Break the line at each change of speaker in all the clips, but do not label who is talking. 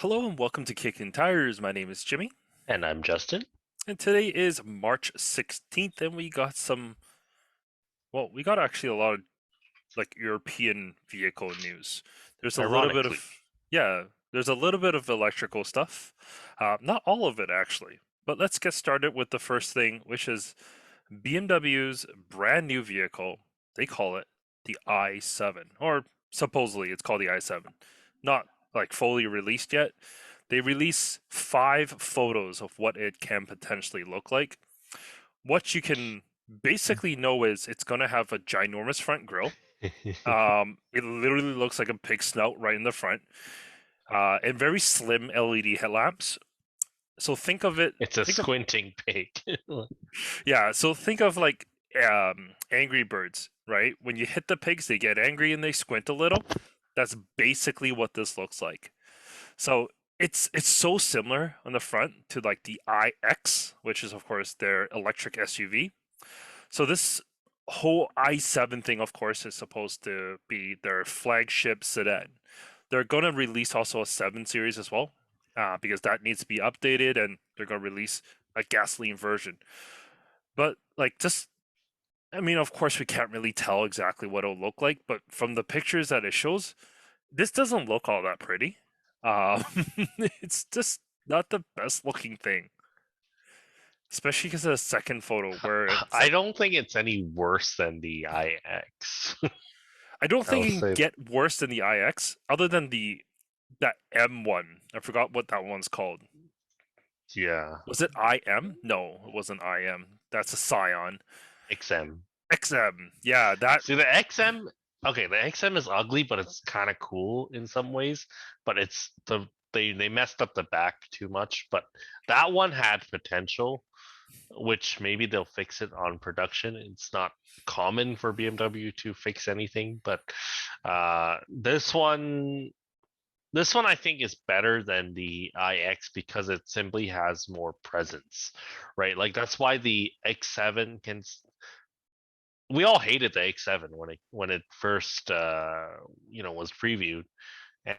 Hello and welcome to Kicking Tires. My name is Jimmy,
And I'm Justin.
and today is March 16th, and we got actually a lot of like European vehicle news. There's a little bit of,
Ironically,
yeah, there's a little bit of electrical stuff. Not all of it actually, but let's get started with the first thing, which is BMW's brand new vehicle. They call it the i7, or supposedly it's called the i7. Not like fully released yet. They release 5 photos of what it can potentially look like. What you can basically know is it's going to have a ginormous front grille. It literally looks like a pig snout right in the front, and very slim LED headlamps. So think of it.
it's a
Think of
squinting pig.
Yeah, so think of like Angry Birds, right? When you hit the pigs, they get angry and they squint a little. That's basically what this looks like. So it's so similar on the front to like the iX, which is of course their electric SUV. So this whole i7 thing, of course, is supposed to be their flagship sedan. They're going to release also a 7 series as well, because that needs to be updated, and they're going to release a gasoline version. But like just I mean, of course, we can't really tell exactly what it'll look like, but from the pictures that it shows, this doesn't look all that pretty. Um, it's just not the best looking thing, especially because of the second photo where it's
I
like,
don't think it's any worse than the iX.
I don't think
I'll
it can
say,
get worse than the iX, other than that M1. I forgot what that one's called.
yeah,
Was it IM? No, it wasn't IM. That's a Scion.
XM.
XM. Yeah, that.
See, the XM, okay, the XM is ugly, but it's kind of cool in some ways. But they messed up the back too much. But that one had potential, which maybe they'll fix it on production. It's not common for BMW to fix anything, but this one I think is better than the iX because it simply has more presence, right? Like that's why the X7 can. We all hated the X7 when it first was previewed,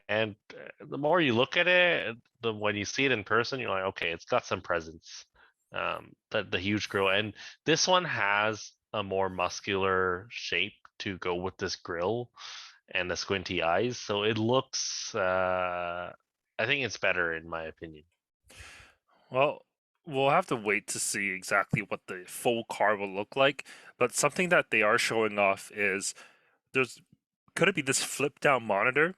and the more you look at it, the when you see it in person, you're like, okay, it's got some presence. The huge grill, and this one has a more muscular shape to go with this grill and the squinty eyes, so it looks. I think it's better in my opinion.
Well, we'll have to wait to see exactly what the full car will look like. But something that they are showing off is there's could it be this flip down monitor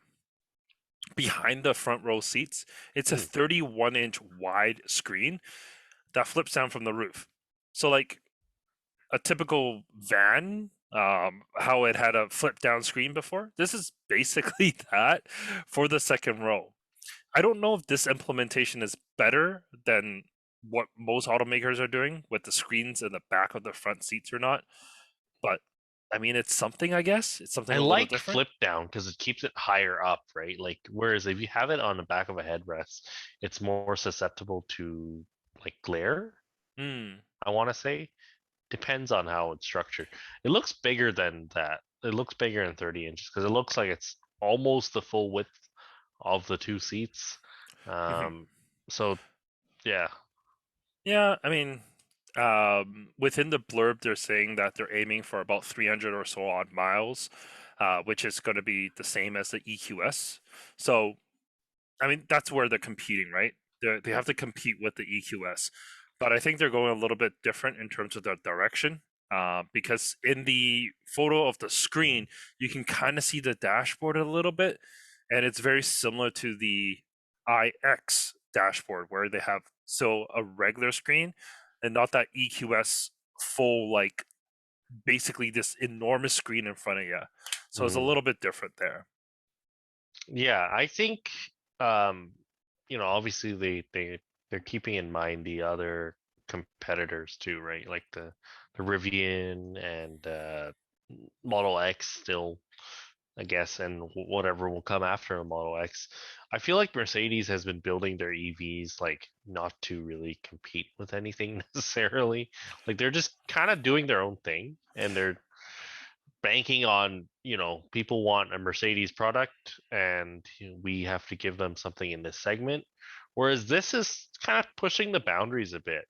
behind the front row seats? It's a
Hmm.
31-inch wide screen that flips down from the roof. So like a typical van, how it had a flip down screen before, this is basically that for the second row. I don't know if this implementation is better than what most automakers are doing with the screens in the back of the front seats or not, but I mean, it's something, I guess. It's something
I
a little
like
different.
flip down because it keeps it higher up, right? Like whereas if you have it on the back of a headrest, it's more susceptible to like glare.
Hmm.
I want to say depends on how it's structured. It looks bigger than that. It looks bigger than 30 inches because it looks like it's almost the full width of the two seats.
Hmm.
Um, so yeah.
Yeah, I mean, within the blurb, they're saying that they're aiming for about 300 or so odd miles, which is going to be the same as the EQS. So, I mean, that's where they're competing, right? They have to compete with the EQS, but I think they're going a little bit different in terms of their direction. Because in the photo of the screen, you can kind of see the dashboard a little bit, and it's very similar to the iX dashboard where they have so a regular screen and not that EQS full like basically this enormous screen in front of you. So it's a
Mm.
little bit different there.
Yeah, I think um, obviously they're keeping in mind the other competitors too, right? Like the Rivian and Model X still, I guess, and whatever will come after a Model X. I feel like Mercedes has been building their EVs like not to really compete with anything necessarily. Like they're just kind of doing their own thing, and banking on, people want a Mercedes product and we have to give them something in this segment. Whereas this is kind of pushing the boundaries a bit.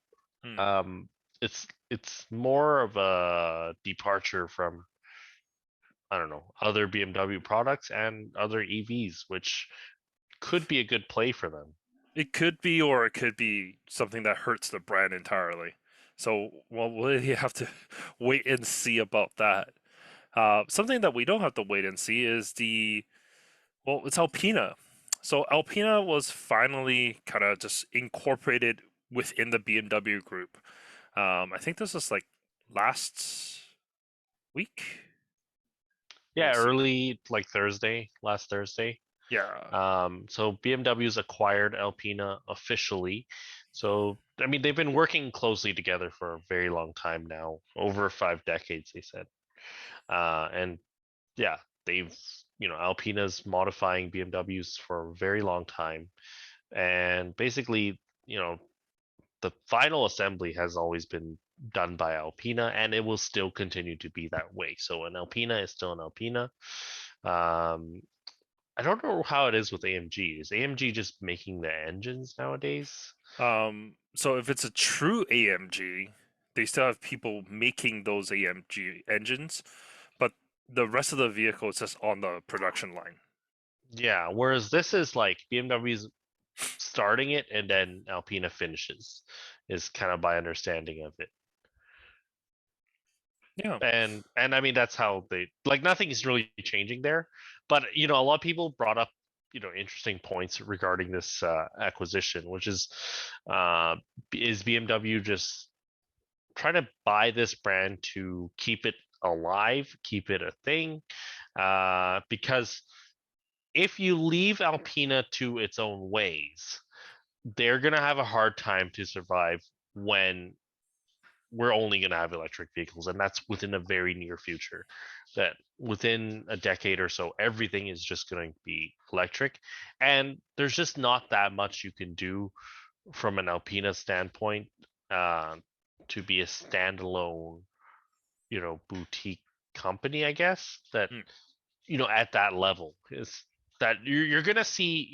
Hmm.
Um, it's more of a departure from, I don't know, other BMW products and other EVs, which could be a good play for them.
It could be, or it could be something that hurts the brand entirely. So, well, we have to wait and see about that. Something that we don't have to wait and see is it's Alpena. So Alpena was finally kind of just incorporated within the BMW group. I think this was like last week. Let me
Yeah,
see.
early like last Thursday.
Yeah.
So BMW's acquired Alpina officially. So I mean, they've been working closely together for a very long time now, over 5 decades, they said. And yeah, they've Alpina's modifying BMWs for a very long time, and basically, the final assembly has always been done by Alpina, and it will still continue to be that way. So an Alpina is still an Alpina. Um, I don't know how it is with AMG. Is AMG just making the engines nowadays?
So if it's a true AMG, they still have people making those AMG engines, but the rest of the vehicle is just on the production line.
Yeah, whereas this is like BMW's starting it and then Alpina finishes, is kind of my understanding of it.
Yeah.
And I mean that's how they like nothing is really changing there. But a lot of people brought up interesting points regarding this acquisition, which uh, is BMW just trying to buy this brand to keep it alive, keep it a thing, because if you leave Alpina to its own ways, they're gonna have a hard time to survive when we're only going to have electric vehicles, and that's within a very near future. That within a decade or so, everything is just going to be electric, and there's just not that much you can do from an Alpina standpoint uh, to be a standalone, boutique company, I guess. That
Mm.
at that level is that you're going to see,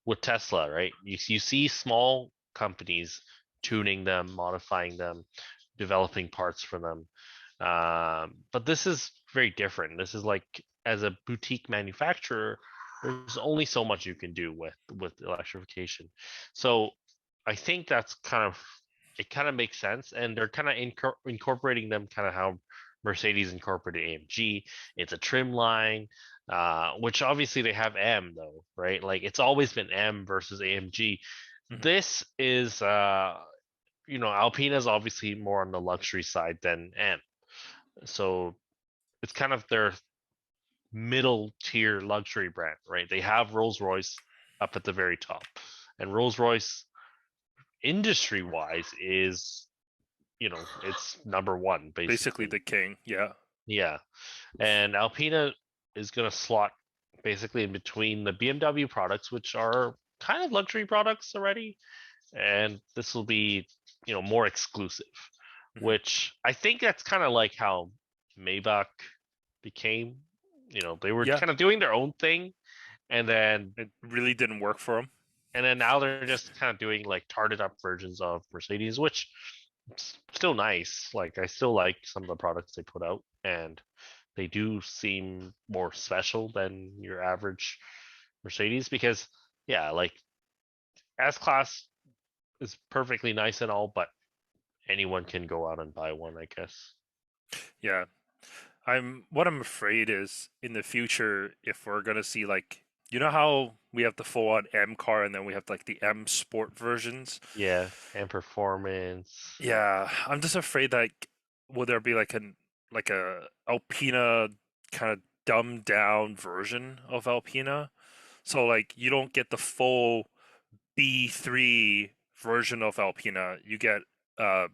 with Tesla, right? You see small companies tuning them, modifying them, developing parts for them. But this is very different. This is like as a boutique manufacturer, there's only so much you can do with electrification. So I think that's it kind of makes sense, and they're kind of incorporating them kind of how Mercedes incorporated AMG. It's a trim line, which obviously they have M though, right? Like it's always been M versus AMG.
Mhm.
This is Alpina is obviously more on the luxury side than M. So it's kind of their middle tier luxury brand, right? They have Rolls Royce up at the very top. And Rolls Royce industry wise is, it's number one
Basically
basically.
the king. Yeah.
Yeah. And Alpina is going to slot basically in between the BMW products, which are kind of luxury products already, and this will be more exclusive,
Mhm.
which I think that's kind of like how Maybach became. They were
Yeah.
kind of doing their own thing, and then
It really didn't work for him.
now they're just kind of doing like tarted up versions of Mercedes, which is still nice. Like I still like some of the products they put out, and they do seem more special than your average Mercedes because yeah, like S class is perfectly nice and all, but anyone can go out and buy one, I guess.
Yeah. I'm afraid is in the future if we're gonna see like how we have the full on M car and then we have like the M Sport versions.
Yeah, and performance.
Yeah, I'm just afraid that will there be like a Alpina kind of dumbed down version of Alpina? So like you don't get the full B3 version of Alpina. You get uh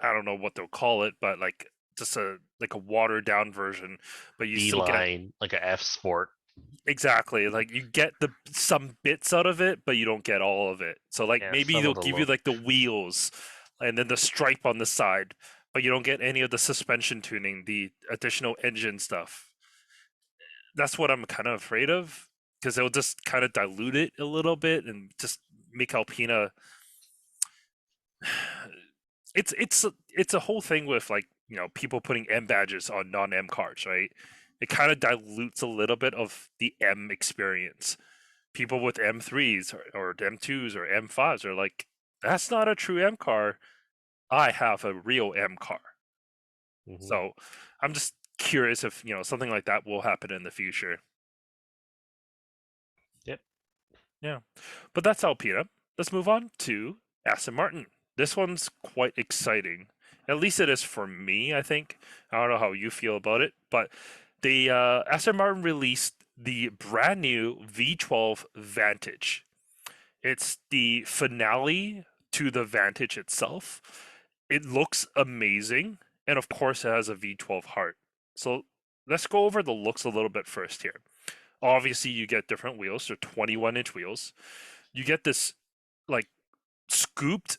I don't know what they'll call it, but like just a watered down version, but you
B
still get
line, like a F Sport.
exactly like you get the some bits out of it, but you don't get all of it. So like
Yeah,
maybe
some
they'll
of the
give you
look.
like the wheels and then the stripe on the side, but you don't get any of the suspension tuning, the additional engine stuff. That's what I'm kind of afraid of because it'll just kind of dilute it a little bit and just make Alpena. It's a whole thing with like people putting M badges on non-M cars, right? It kind of dilutes a little bit of the M experience. People with M3s or M2s or M5s are like, that's not a true M car. I have a real M car.
Hmm.
So I'm just curious if something like that will happen in the future.
Yep.
Yeah, but that's Alpina. Let's move on to Aston Martin. This one's quite exciting. At least it is for me, I think. I don't know how you feel about it, but the Aston Martin released the brand new V12 Vantage. It's the finale to the Vantage itself. It looks amazing, and of course, it has a V12 heart. So let's go over the looks a little bit first here. Obviously, you get different wheels. They're 21-inch wheels. You get this like scooped,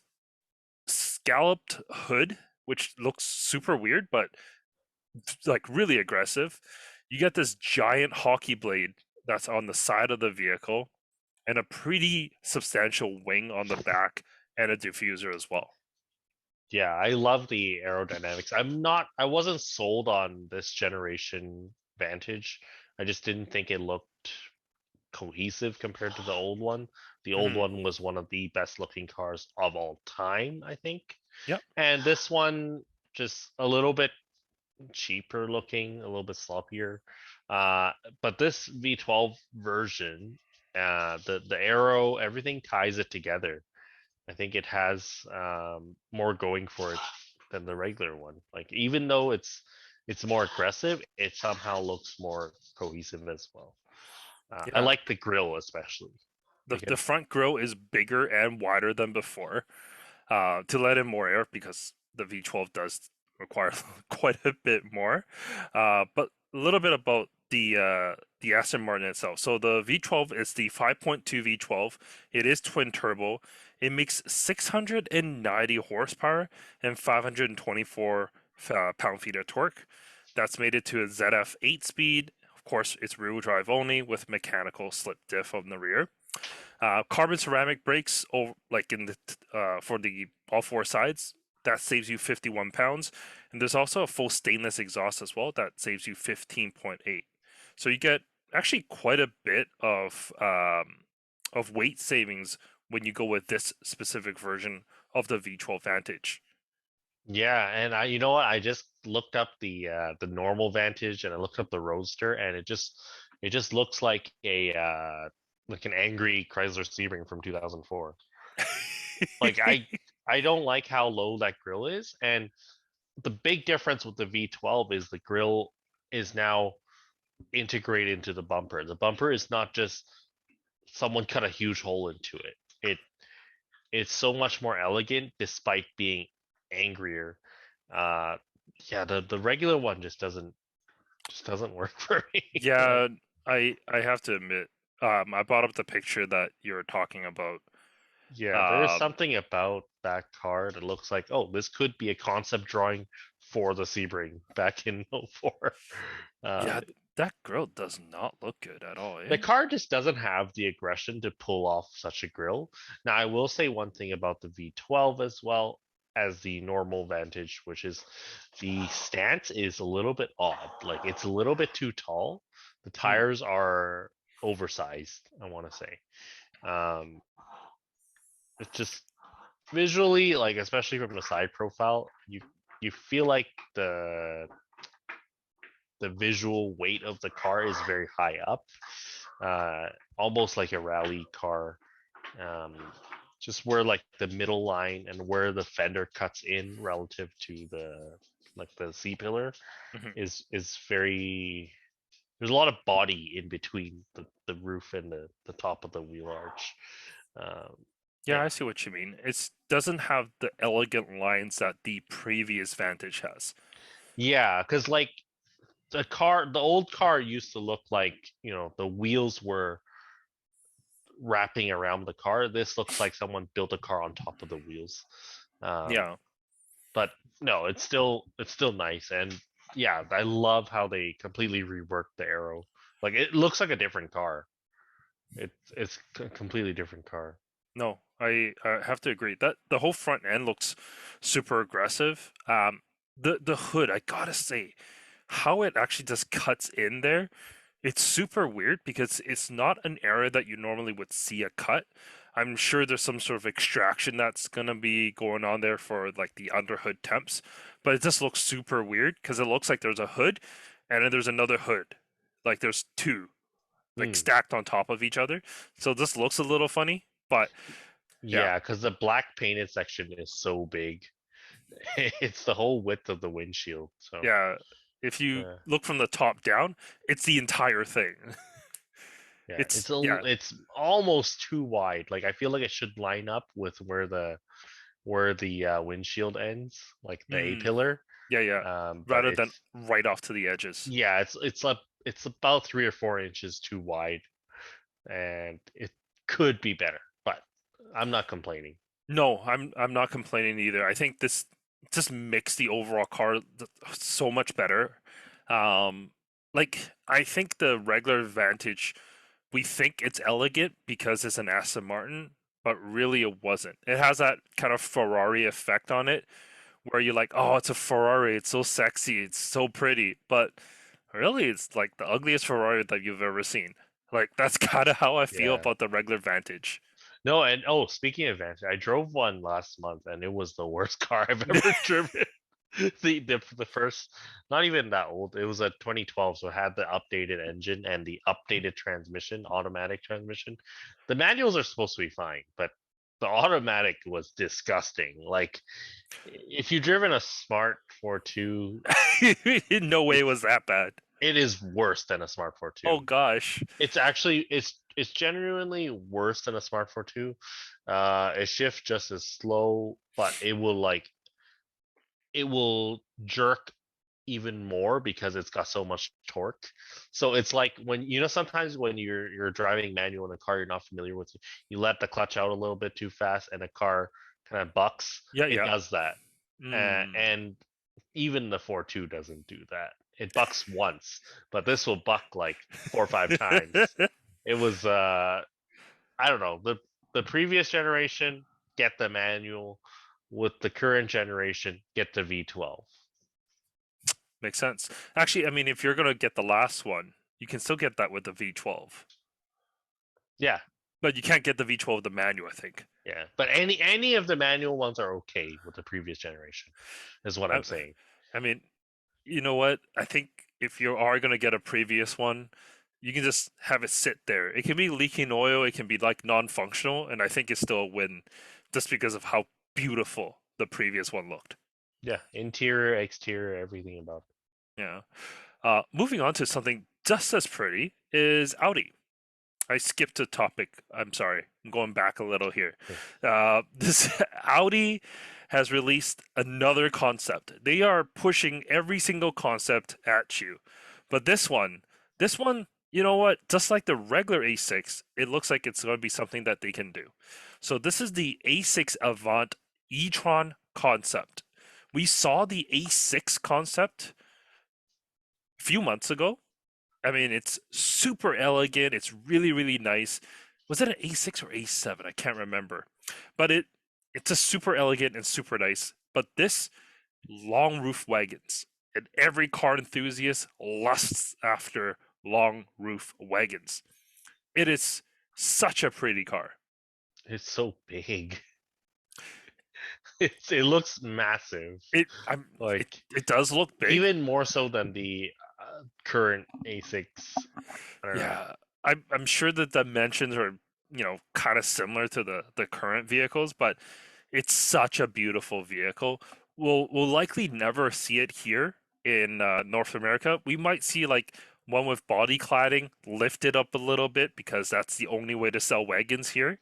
scalloped hood, which looks super weird, but like really aggressive. You get this giant hockey blade that's on the side of the vehicle, and a pretty substantial wing on the back, and a diffuser as well.
Yeah, I love the aerodynamics. I wasn't sold on this generation Vantage. I just didn't think it looked cohesive compared to the old one. The old
Hmm.
one was one of the best looking cars of all time, I think.
Yep.
And this one just a little bit cheaper looking, a little bit sloppier. Uh, but this V12 version, the aero, everything ties it together. I think it has more going for it than the regular one. Like even though it's more aggressive, it somehow looks more cohesive as well. I
Yeah.
like the grill especially
The
because
front grille is bigger and wider than before, to let in more air because the V12 does require quite a bit more. But a little bit about the Aston Martin itself. So the V12 is the 5.2 V12. It is twin turbo. It makes 690 horsepower and 524 pound-feet of torque. That's made it to a ZF 8-speed. Of course, it's rear-wheel drive only with mechanical slip diff on the rear. Carbon ceramic brakes, like in the for the all four sides, that saves you 51 pounds, and there's also a full stainless exhaust as well that saves you 15.8. So you get actually quite a bit of weight savings when you go with this specific version of the V12 Vantage.
yeah, and you know what? I just looked up the normal Vantage and I looked up the Roadster and it just looks like an angry Chrysler Sebring from 2004. Like I don't like how low that grill is, and the big difference with the V12 is the grill is now integrated into the bumper. The bumper is not just someone cut a huge hole into it. It's so much more elegant despite being angrier. Uh, yeah, the regular one just doesn't work for me. Like,
Yeah, I have to admit, I brought up the picture that you're talking about.
yeah, there is
Um,
something about that car that looks like, oh, this could be a concept drawing for the Sebring back in '04. Uh,
yeah, that grill does not look good at all,
the
eh?
car just doesn't have the aggression to pull off such a grill. Now, I will say one thing about the V12 as well as the normal Vantage, which is the stance is a little bit odd. Like it's a little bit too tall. The
Hmm.
tires are oversized, I want to say. Um, it's just visually, like especially from the side profile, you feel like the visual weight of the car is very high up, uh, almost like a rally car. Um, just where like the middle line and where the fender cuts in relative to the C pillar
Hmm.
is very. There's a lot of body in between the roof and the top of the wheel arch. Um,
Yeah,
yeah,
I see what you mean. It doesn't have the elegant lines that the previous Vantage has.
yeah, because like the old car used to look like the wheels were wrapping around the car. This looks like someone built a car on top of the wheels. Um,
Yeah,
but no, it's still nice, and yeah, I love how they completely reworked the arrow. Like it looks like a different car. It's a completely different car.
No, I have to agree that the whole front end looks super aggressive. The hood, I gotta say, how it actually just cuts in there, it's super weird because it's not an area that you normally would see a cut. I'm sure there's some sort of extraction that's gonna be going on there for like the underhood temps, but it just looks super weird because it looks like there's a hood and then there's another hood, like there's two like
Hmm.
stacked on top of each other. So this looks a little funny, but yeah,
Yeah, because the black painted section is so big. It's the whole width of the windshield. So
yeah. If you
yeah,
look from the top down, it's the entire thing.
yeah,
It's yeah.
it's almost too wide. Like I feel like it should line up with where the windshield ends, like the A
Mm,
pillar.
yeah, yeah.
But
Rather than right off to the edges.
yeah, it's about 3 or 4 inches too wide, and it could be better. But I'm not complaining.
No, I'm not complaining either. I think this just makes the overall car so much better. Um, like I think the regular Vantage, we think it's elegant because it's an Aston Martin, but really it wasn't. It has that kind of Ferrari effect on it, where you're like, oh, it's a Ferrari, it's so sexy, it's so pretty, but really it's like the ugliest Ferrari that you've ever seen. Like that's kind of how I feel
Yeah.
about the regular Vantage.
No, and oh, speaking of Vantage, I drove one last month, and it was the worst car I've ever driven. The first, not even that old. It was a 2012, so it had the updated engine and the updated transmission, automatic transmission. The manuals are supposed to be fine, but the automatic was disgusting. Like if you've driven a Smart 42,
No way
it
it was that bad.
it is worse than a Smart
Oh
42.
gosh.
It's actually it's genuinely worse than a Smart 42. It shifts just as slow, but it will jerk even more because it's got so much torque. So it's like when sometimes when you're driving manual in a car you're not familiar with, you let the clutch out a little bit too fast and the car kind of bucks.
Yeah,
It
yeah.
does that,
Mm.
and even the 4.2 doesn't do that. It bucks once, but this will buck like 4 or 5 times. It was I don't know, the previous generation, get the manual. With the current generation, get the V12.
Makes sense. Actually, I mean, if you're gonna get the last one, you can still get that with the V12,
Yeah,
but you can't get the V12 the manual. I think.
yeah. But any of the manual ones are okay with the previous generation, is what
I,
I'm saying.
I mean, you know what? I think if you are gonna get a previous one, you can just have it sit there. It can be leaking oil. It can be like non-functional, and I think it's still a win, just because of how beautiful the previous one looked.
Yeah, interior, exterior, everything about
Yeah. Moving on to something just as pretty is Audi. I skipped a topic. I'm sorry. I'm going back a little here.
it.
This Audi has released another concept. They are pushing every single concept at you. But this one, you know what? Just like the regular A6, it looks like it's going to be something that they can do. So this is the A6 Avant e-tron concept. We saw the A6 concept a few months ago. I mean, it's super elegant. It's really, really nice. Was it an A6 or A7? I can't remember. But it's a super elegant and super nice. But this long roof wagons, and every car enthusiast lusts after long roof wagons. It is such a pretty car.
It's so big. It looks massive. Like
It does look big.
even more so than the current A6. I don't know.
Yeah, I'm sure the dimensions are kind of similar to the current vehicles, but it's such a beautiful vehicle. We'll likely never see it here in North America. We might see like one with body cladding lifted up a little bit because that's the only way to sell wagons here.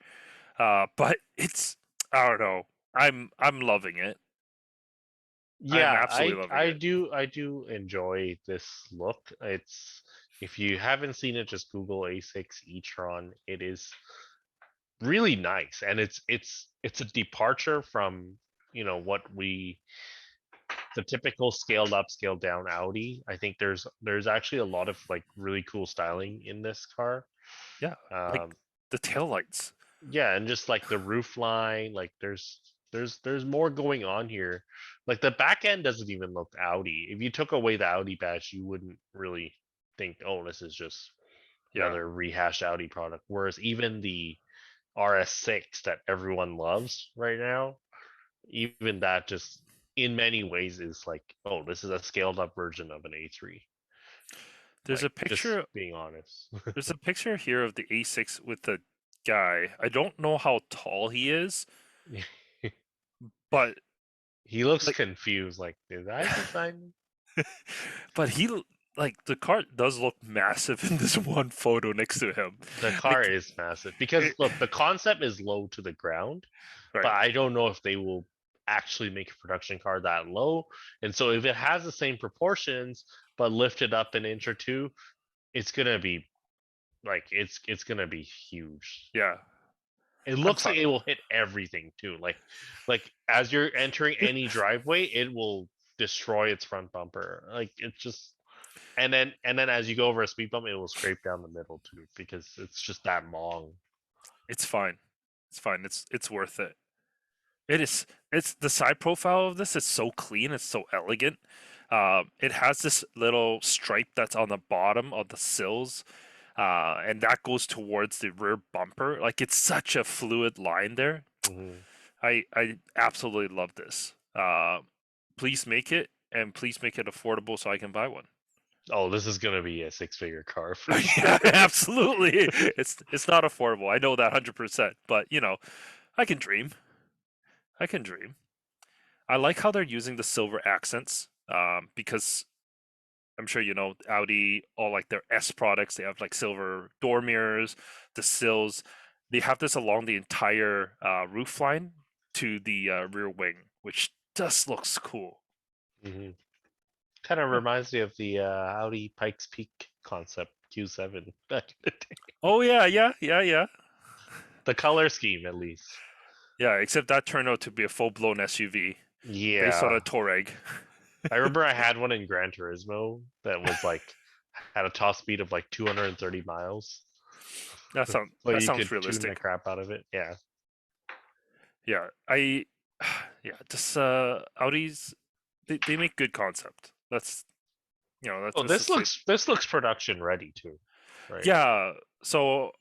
But it's I don't know. I'm loving it. I'm
Yeah,
absolutely loving it.
I do enjoy this look. It's if you haven't seen it, just Google A6 e-tron. It is really nice, and it's a departure from what we the typical scaled up, scaled down Audi. I think there's actually a lot of like really cool styling in this car.
Yeah, like
Um,
the taillights.
yeah, and just like the roof line, like there's more going on here. Like the back end doesn't even look Audi. If you took away the Audi badge, you wouldn't really think, oh, this is just
Yeah,
another rehashed Audi product. Whereas even the RS6 that everyone loves right now, even that just in many ways is like, oh, this is a scaled up version of an A3.
there's
Like
a
just
picture.
being honest.
There's a picture here of the A6 with the guy. I don't know how tall he is, but
He looks
like,
confused, like, did I design?
but like the car does look massive in this one photo next to him.
The car
Like,
is massive because
it,
look, the concept is low to the ground, but
right?
I don't know if they will actually make a production car that low. And so if it has the same proportions but lifted up an inch or two, it's gonna be like it's gonna be huge.
Yeah,
It
I'm
looks
fine
like it will hit everything too. Like as you're entering
with it.
any driveway, it will destroy its front bumper. Like it's just and then as you go over a speed bump, it will scrape down the middle too because it's just that long.
It's fine. It's fine. It's worth it. It is. It's the side profile of this is so clean. It's so elegant. It has this little stripe that's on the bottom of the sills, and that goes towards the rear bumper. Like it's such a fluid line there.
Mhm.
I absolutely love this. Please make it, and please make it affordable so I can buy one.
Oh, this is gonna be a six-figure car for
Yeah,
sure.
absolutely. It's not affordable. I know that 100%, but I can dream. I can dream. I like how they're using the silver accents, because I'm sure you know Audi, all like their S products, they have like silver door mirrors, the sills. They have this along the entire roof line to the rear wing, which just looks cool.
Hmm. Kind of
Yeah.
reminds me of the Audi Pikes Peak concept Q7 back in the day.
Oh yeah, yeah, yeah, yeah,
The color scheme, at least.
yeah. Except that turned out to be a full-blown SUV based on a
Yeah,
Touareg.
I remember I had one in Gran Turismo that was like had a top speed of like 230 miles, so
That
you
sounds
could tune the
realistic.
crap out of it. Yeah.
Yeah, yeah, just Audis, they make good concept.
Oh,
That's
this
just it.
looks production ready too, right?
Yeah, so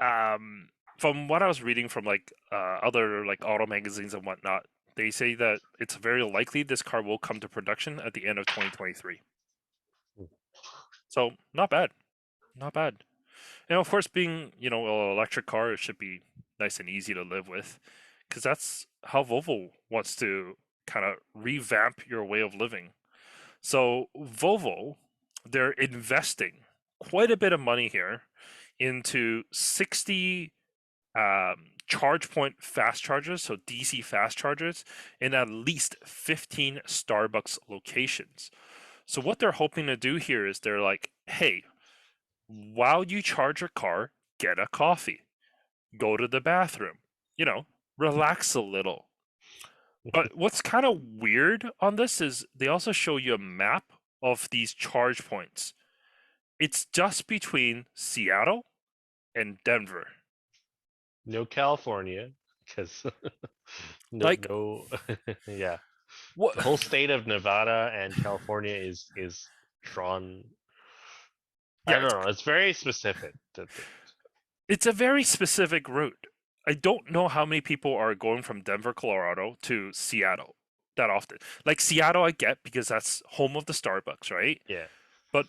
um, from what I was reading from like other like auto magazines and whatnot, they say that it's very likely this car will come to production at the end of 2023. So not bad, not bad. And of course, being an electric car, it should be nice and easy to live with, because that's how Volvo wants to kind of revamp your way of living. So Volvo, they're investing quite a bit of money here into 60 charge point fast chargers, so DC fast chargers, in at least 15 Starbucks locations. So what they're hoping to do here is they're like, hey, while you charge your car, get a coffee, go to the bathroom, you know, relax a little. But what's kind of weird on this is they also show you a map of these charge points. It's just between Seattle and Denver.
No California, because no,
Like
no, yeah.
what?
The whole state of Nevada and California is drawn. I
Yeah,
don't know. It's very specific.
it's a very specific route. I don't know how many people are going from Denver, Colorado to Seattle that often. Like Seattle, I get because that's home of the Starbucks, right?
Yeah.
But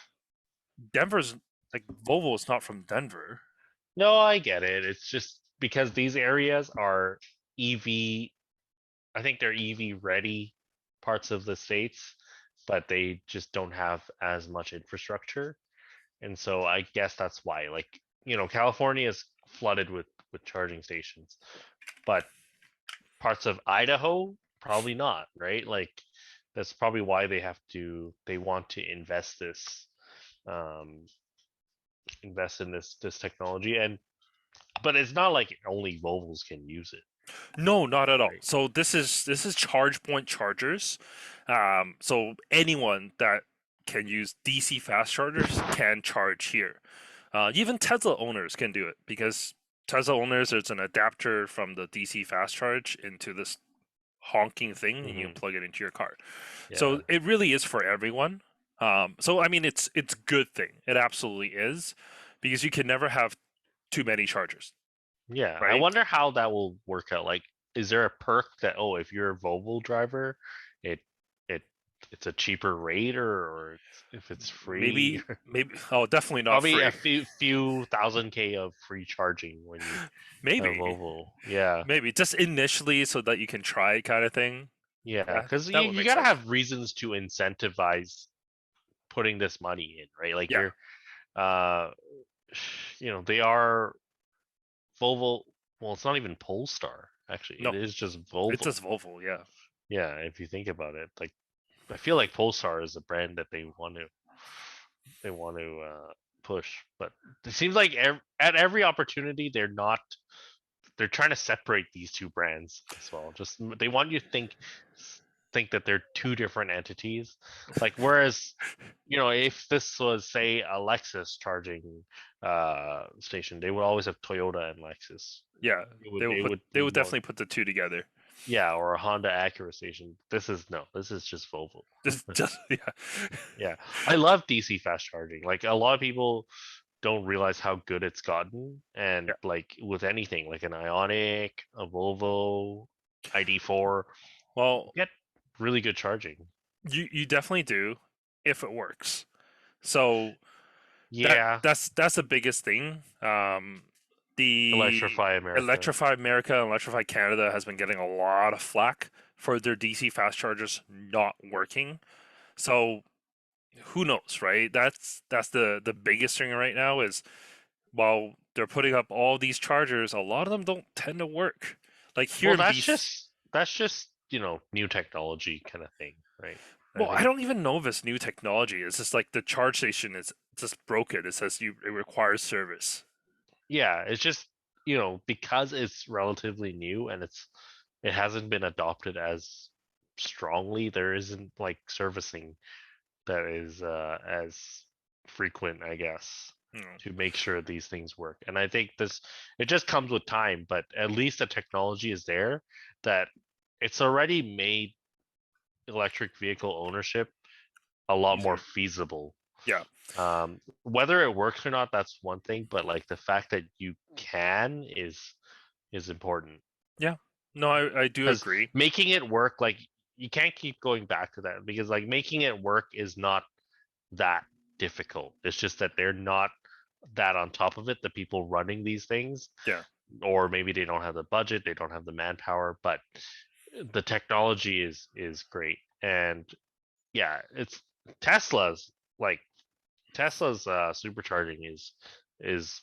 Denver's like Volvo is not from Denver.
No, I get it. It's just because these areas are EV. I think they're EV ready parts of the states, but they just don't have as much infrastructure. And so I guess that's why, like, California is flooded with charging stations, but parts of Idaho probably not, right? Like that's probably why they want to um invest in this technology. And but it's not like only Volvos can use it,
No, not at all.
right?
So this is charge point chargers. So anyone that can use DC fast chargers can charge here. Even Tesla owners can do it because Tesla owners, there's an adapter from the DC fast charge into this honking thing, and you can
Hmm.
plug it into your car.
Yeah.
So it really is for everyone. So I mean, it's a good thing. It absolutely is because you can never have too many chargers,
Yeah. I
right?
wonder how that will work out. Like, is there a perk that, oh, if you're a Volvo driver, it it it's a cheaper rate, or if it's free?
Maybe. Oh, definitely not
Probably a
free.
few thousand K of free charging when you have
Maybe,
Volvo. Yeah.
maybe just initially so that you can try it, kind of thing.
Yeah,
That
because
that would
you
make
gotta
sense.
have reasons to incentivize putting this money in, right? Like
Yeah.
you're, uh, they are Volvo. Well, it's not even Polestar, actually. It
No,
is just
it's
Volvo.
just Volvo. Yeah.
Yeah, if you think about it, like I feel like Polestar is a brand that they want to push, but it seems like at every opportunity they're trying to separate these two brands as well. Just they want you to think that they're two different entities. Like whereas, if this was say a Lexus charging station, they would always have Toyota and Lexus.
Yeah.
It would
They
be
would
more,
definitely put the two together.
yeah, or a Honda Acura station. This is no, this is just Volvo.
Just yeah.
Yeah. I love DC fast charging. Like a lot of people don't realize how good it's gotten. And
Yeah.
like with anything, like an Ionic, a Volvo, ID4, you
Well,
get really good charging.
you definitely do if it works. So
Yeah.
that's the biggest thing. The
Electrify America.
Electrify America and Electrify Canada has been getting a lot of flack for their DC fast chargers not working. So who knows, right? That's the biggest thing right now is while they're putting up all these chargers, a lot of them don't tend to work. Like here
Well,
in BC,
that's just, new technology kind of thing, right? I
well, I
think,
don't even know if it's new technology. It's just like the charge station is just broken. It says it requires service.
yeah, it's just, because it's relatively new and it hasn't been adopted as strongly, there isn't like servicing that is as frequent, I guess,
Hmm.
to make sure these things work. And I think it just comes with time, but at least the technology is there that it's already made electric vehicle ownership a lot more
Easier.
feasible.
Yeah,
Whether it works or not, that's one thing, but like the fact that you can is important
yeah. No, I do
because
agree.
making it work, like you can't keep going back to that because like making it work is not that difficult. It's just that they're not that on top of it, the people running these things,
Yeah,
or maybe they don't have the budget, they don't have the manpower, but the technology is great. And yeah, it's Tesla's like Tesla's supercharging is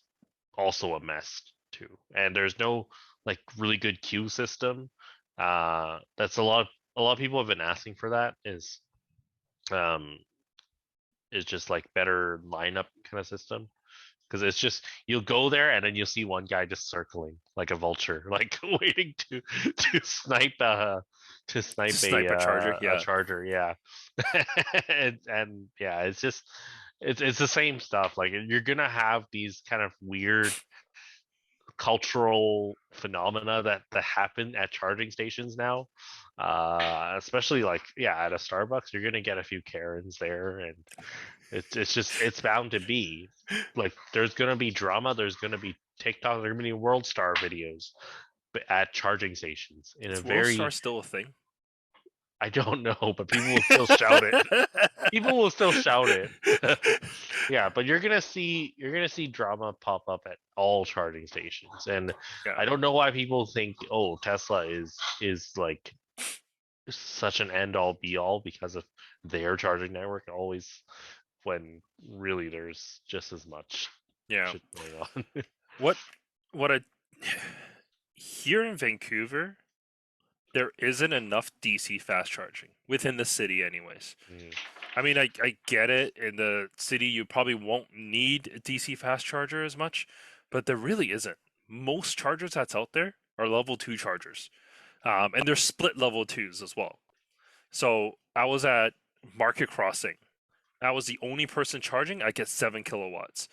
also a mess too. And there's no like really good queue system. That's a lot of people have been asking for that um is just like better lineup kind of system because it's just you'll go there and then you'll see one guy just circling like a vulture, like waiting to snipe
sniper charger.
a
Yeah,
charger. Yeah, and yeah, it's just it's the same stuff. Like you're gonna have these kind of weird cultural phenomena that happen at charging stations now. Especially like yeah, at a Starbucks, you're gonna get a few Karens there, and it's bound to be like there's gonna be drama. There's gonna be TikTok. There's gonna be world star videos at charging stations in a
is World Star
very
still a thing?
I don't know, but people will still shout it. People will still shout it. Yeah, but you're gonna see drama pop up at all charging stations, and
Yeah,
I don't know why people think oh Tesla is like such an end all be all because of their charging network always when really there's just as much
yeah.
shit going on.
What what I here in Vancouver, there isn't enough DC fast charging within the city, anyways.
Mm,
I mean, I get it. In the city, you probably won't need a DC fast charger as much, but there really isn't. Most chargers that's out there are level 2 chargers, and they're split level 2s as well. So I was at Market Crossing. I was the only person charging. I get 7 kilowatts.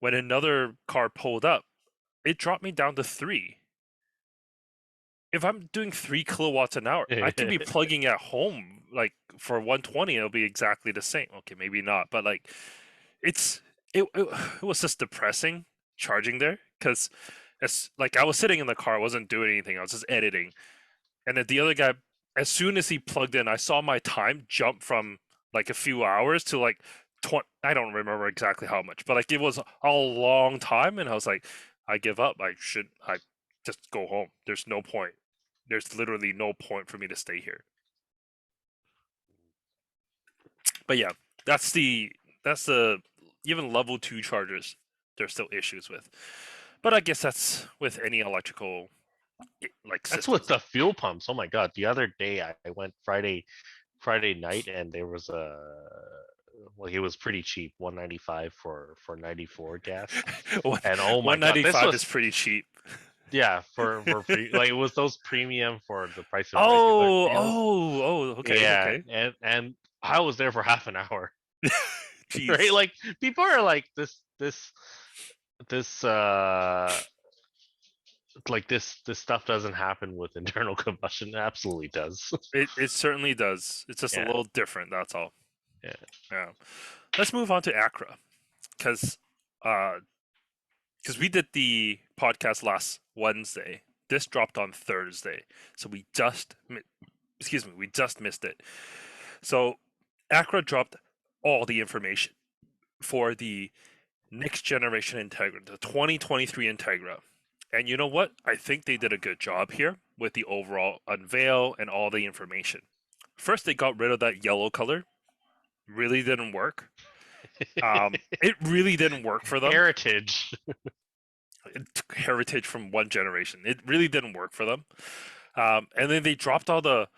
When another car pulled up, it dropped me down to 3. If I'm doing 3 kilowatts an hour, I can be plugging at home like for 120. It'll be exactly the same. Okay, maybe not, but like it's it was just depressing charging there because it's like I was sitting in the car, I wasn't doing anything. I was just editing, and then the other guy, as soon as he plugged in, I saw my time jump from like a few hours to like 20. I don't remember exactly how much, but like it was a long time, and I was like, I give up. I just go home. There's no point. There's literally no point for me to stay here. But yeah, that's the even level 2 chargers. There's still issues with, but I guess that's with any electrical like
That's with
systems.
the fuel pumps. Oh my god! The other day I went Friday night, and there was a well, it was pretty cheap, 195 for 94 gas,
One
and oh my god, this
195 is
was
pretty cheap.
yeah for like it was those premium for the price of regular
Oh,
deals.
oh, oh, okay,
Yeah,
okay.
and I was there for half an hour, right?
Jeez.
Like people are like this like this stuff doesn't happen with internal combustion. It absolutely does.
It certainly does. It's just a
Yeah,
little different, that's all.
yeah.
Yeah. Let's move on to Acura cuz uh cuz we did the podcast last Wednesday. This dropped on Thursday. So excuse me, we just missed it. So Acura dropped all the information for the next generation Integra, the 2023 Integra. And you know what? I think they did a good job here with the overall unveil and all the information. First, they got rid of that yellow color. Really didn't work. It really didn't work for them.
Heritage.
It took heritage from one generation. It really didn't work for them. And then they dropped all the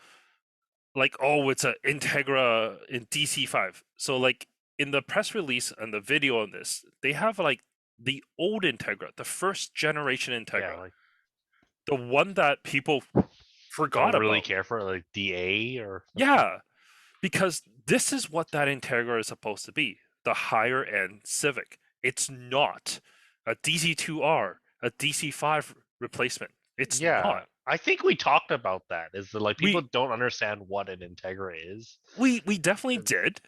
like, oh, it's a Integra in DC5. So like in the press release and the video on this, they have like the old Integra, the first generation
Yeah,
Integra,
like
the one that people forgot
don't really
about.
care for like DA or something.
Yeah, because this is what that Integra is supposed to be, the higher end Civic. It's not a DC2R, a DC5 replacement. It's
Yeah,
not.
I think we talked about that. Is that like people
We
don't understand what an Integra is?
we definitely
'Cause,
did,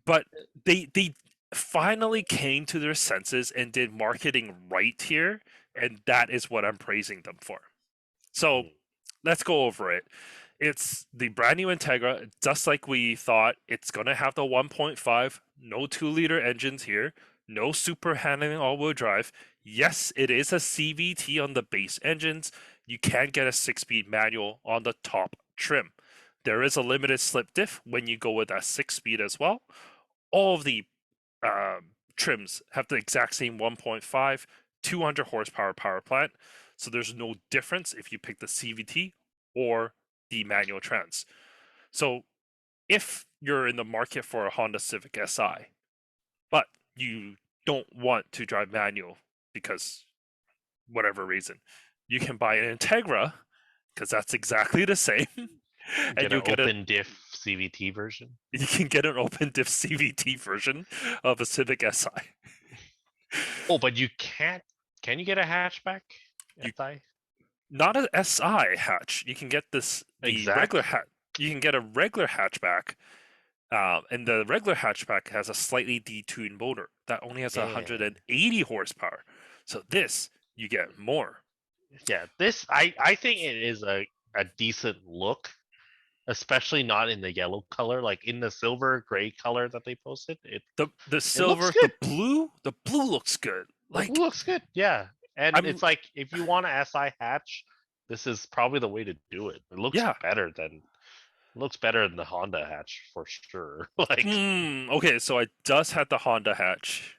but they finally came to their senses and did marketing right here, and that is what I'm praising them for. So
mm,
let's go over it. It's the brand new Integra, just like we thought. It's gonna have the 1.5, no 2-liter engines here, no super handling all-wheel drive. Yes, it is a CVT on the base engines. You can get a 6-speed manual on the top trim. There is a limited slip diff when you go with that 6-speed as well. All of the trims have the exact same 1.5, 200 horsepower power plant. So there's no difference if you pick the CVT or the manual trans. So if you're in the market for a Honda Civic Si, but you don't want to drive manual because whatever reason, you can buy an Integra because that's exactly the same, and
get an
you'll get a
open diff CVT version.
you can get an open diff CVT version of a Civic Si.
Oh, but you can't. Can you get a hatchback?
You
SI?
not an Si hatch. You can get the regular
Exact?
hatch. You can get a regular hatchback, and the regular hatchback has a slightly detuned motor that only has
Yeah.
180 horsepower. So this you get more.
Yeah. This I think it is a decent look, especially not in the yellow color, like in the silver gray color that they posted.
The
It looks
silver,
good.
the blue looks good.
The blue
Like
looks good. Yeah. And
I'm
it's like if you want a SI hatch, this is probably the way to do it.
yeah.
It looks better than the Honda hatch for sure. Like
Okay, so I just had the Honda hatch,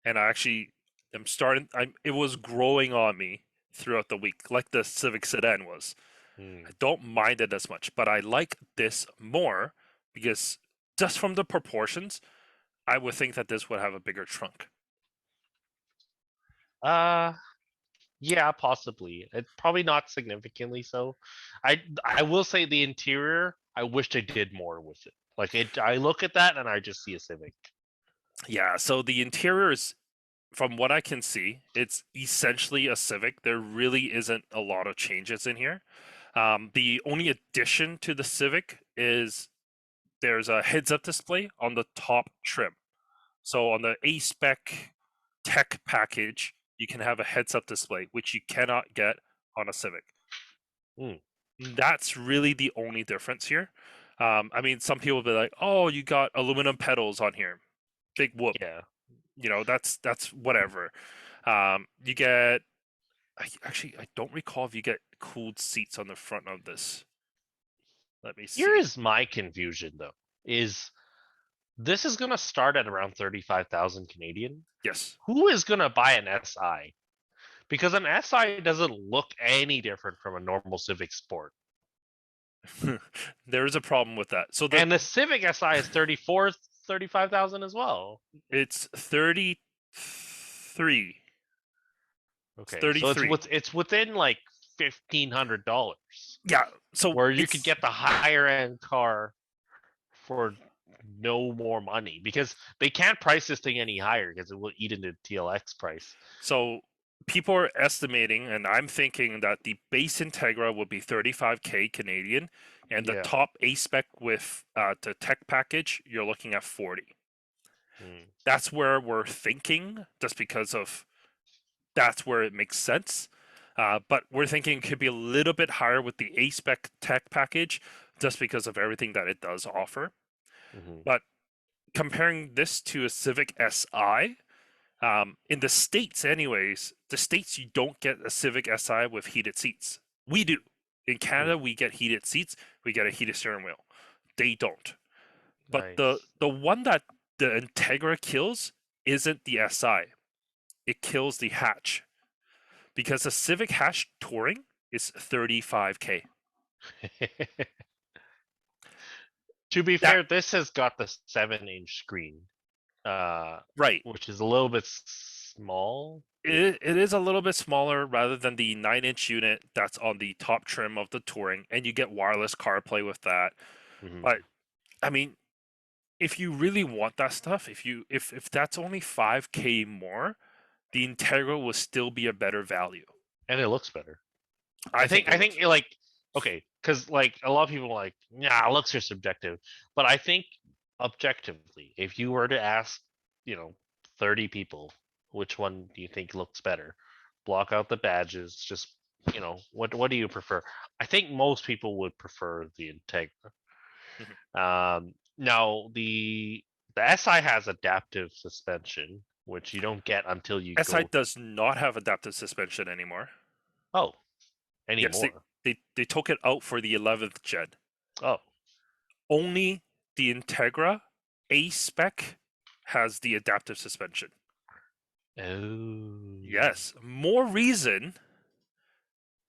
and I actually am starting. It was growing on me throughout the week, like the Civic Sedan was. I
hmm.
don't mind it as much, but I like this more because just from the proportions, I would think that this would have a bigger trunk.
uh yeah, possibly. It probably not significantly so. I will say the interior I wish they did more with it. Like I look at that and I just see a Civic.
Yeah, so the interior is, from what I can see, it's essentially a Civic. There really isn't a lot of changes in here. The only addition to the Civic is there's a heads-up display on the top trim. So on the A-Spec tech package, you can have a heads-up display, which you cannot get on a Civic.
Mm,
That's really the only difference here. I mean, some people will be like, "Oh, you got aluminum pedals on here, big whoop."
yeah.
That's whatever. You get. Actually, I don't recall if you get cooled seats on the front of this. Let me
Here
see.
is my confusion though. Is this is gonna start at around 35,000 Canadian?
Yes,
Who is gonna buy an SI? Because an SI doesn't look any different from a normal Civic Sport.
there is a problem with that. So
And the Civic SI is 35,000 as well.
it's 33. It's
Okay, so
33.
it's within like $1,500,
Yeah. So
where you could
it's
get the higher end car for no more money because they can't price this thing any higher because it will eat into TLX price.
so people are estimating, and I'm thinking that the base Integra will be 35K Canadian, and the
Yeah.
top A spec with the tech package, you're looking at 40.
Mm.
That's where we're thinking, just because of that's where it makes sense. But we're thinking it could be a little bit higher with the A spec tech package, just because of everything that it does offer.
Hmm.
But comparing this to a Civic Si, in the States, anyways, the States you don't get a Civic Si with heated seats. We do. In
Mm.
Canada, we get heated seats, we get a heated steering wheel. They don't. But the
Nice.
the one that the Integra kills isn't the Si. It kills the hatch. Because the Civic hatch touring is 35K.
To be
That
fair, this has got the 7-inch screen, uh,
right.
which is a little bit small.
It is a little bit smaller rather than the 9-inch unit that's on the top trim of the touring, and you get wireless CarPlay with that.
Hmm.
But I mean, if you really want that stuff, if that's only 5K more, the Integra will still be a better value.
And it looks better.
I think it
I
looks
think
better.
like okay, because like a lot of people are like, nah, looks are subjective. But I think objectively, if you were to ask, you know, 30 people, which one do you think looks better? Block out the badges, just what do you prefer? I think most people would prefer the Integra.
Mhm.
Now the SI has adaptive suspension, which you don't get until you
SI
go.
does not have adaptive suspension anymore.
Oh,
Yes,
anymore.
they took it out for the 11th gen.
Oh.
Only the Integra A spec has the adaptive suspension.
Oh.
Yes, more reason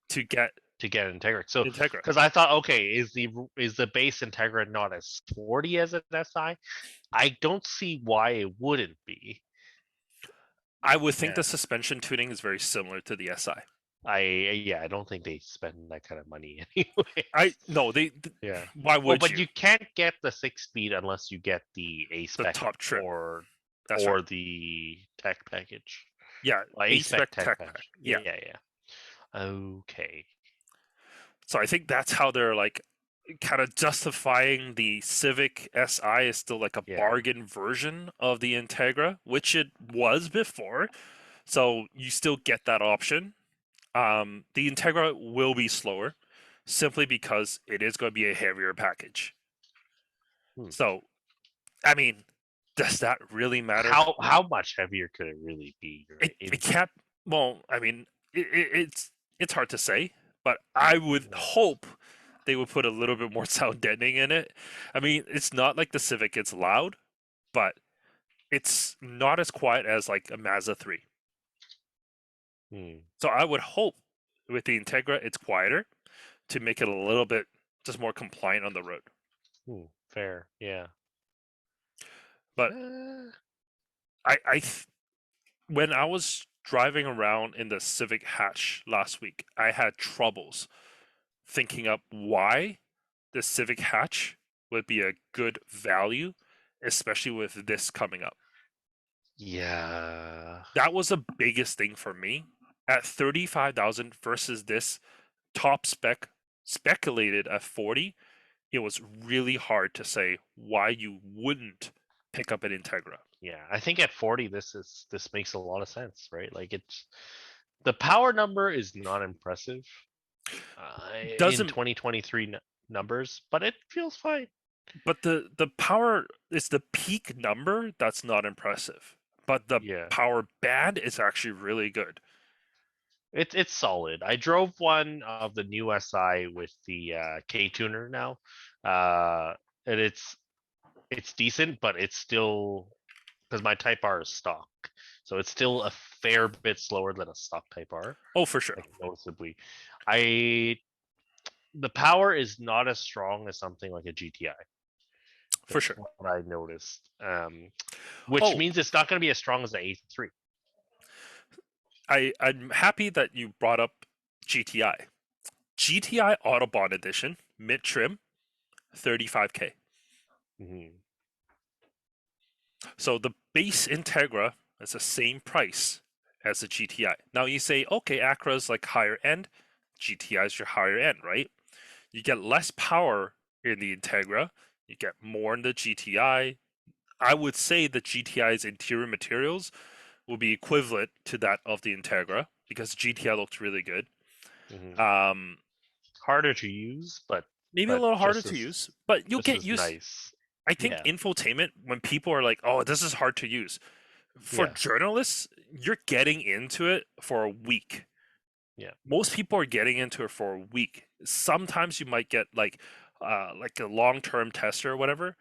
to get
To get Integra. So,
Integra.
because I thought, okay, is the base Integra not as sporty as an SI? I don't see why it wouldn't be.
I would think
Yeah,
the suspension tuning is very similar to the SI.
I don't think they spend that kind of money anyway.
I no,
Yeah.
why
Well,
would
but
you?
you can't get the 6 speed unless you get the A
The
spec
top trim.
or
That's right.
the tech package.
Yeah,
A
A
spec
spec
tech
tech pack.
package.
Yeah.
Yeah, yeah. Okay.
So I think that's how they're like kind of justifying the Civic Si is still like a
Yeah.
bargain version of the Integra, which it was before. So you still get that option. The Integra will be slower simply because it is going to be a heavier package.
Hmm.
So, I mean, does that really matter?
How much heavier could it really be? Right?
It can't. Well, I mean, it's hard to say, but I would
Yeah.
hope they would put a little bit more sound deadening in it. I mean, it's not like the Civic; it's loud, but it's not as quiet as like a Mazda 3.
Hmm.
So I would hope with the Integra, it's quieter to make it a little bit just more compliant on the road.
Hmm. Fair. Yeah.
But
Uh,
I when I was driving around in the Civic hatch last week, I had troubles thinking up why. the Civic hatch would be a good value, especially with this coming up.
Yeah.
That was the biggest thing for me. At 35,000 versus this top spec speculated at 40, it was really hard to say why you wouldn't pick up an Integra.
Yeah, I think at 40 this makes a lot of sense, right? Like it's the power number is not impressive in
Doesn't
2023 numbers, but it feels fine.
but the power is the peak number that's not impressive. But the
Yeah.
power band is actually really good.
It's solid. I drove one of the new SI with the K tuner now. And it's decent, but it's still because my Type R is stock. So it's still a fair bit slower than a stock Type R,
Oh, for sure.
like noticeably. I the power is not as strong as something like a GTI.
For
That's
sure.
what I noticed. Which
Oh,
means it's not going to be as strong as the A3.
I'm happy that you brought up GTI. GTI Autobahn Edition, mid trim, 35K.
Mm-hmm.
So the base Integra is the same price as the GTI. Now you say, okay, Acura is like higher end, GTI is your higher end, right? You get less power in the Integra, you get more in the GTI. I would say the GTI's interior materials will be equivalent to that of the Integra because GTI looks really good.
Mm-hmm.
Um,
Harder to use,
Maybe a
but
little harder to use, but you'll
just
get
as
used.
nice.
I think
Yeah,
infotainment, when people are like, "Oh, this is hard to use," for
yeah,
journalists, you're getting into it for a week.
yeah,
Most people are getting into it for a week. Sometimes you might get like a long-term tester or whatever,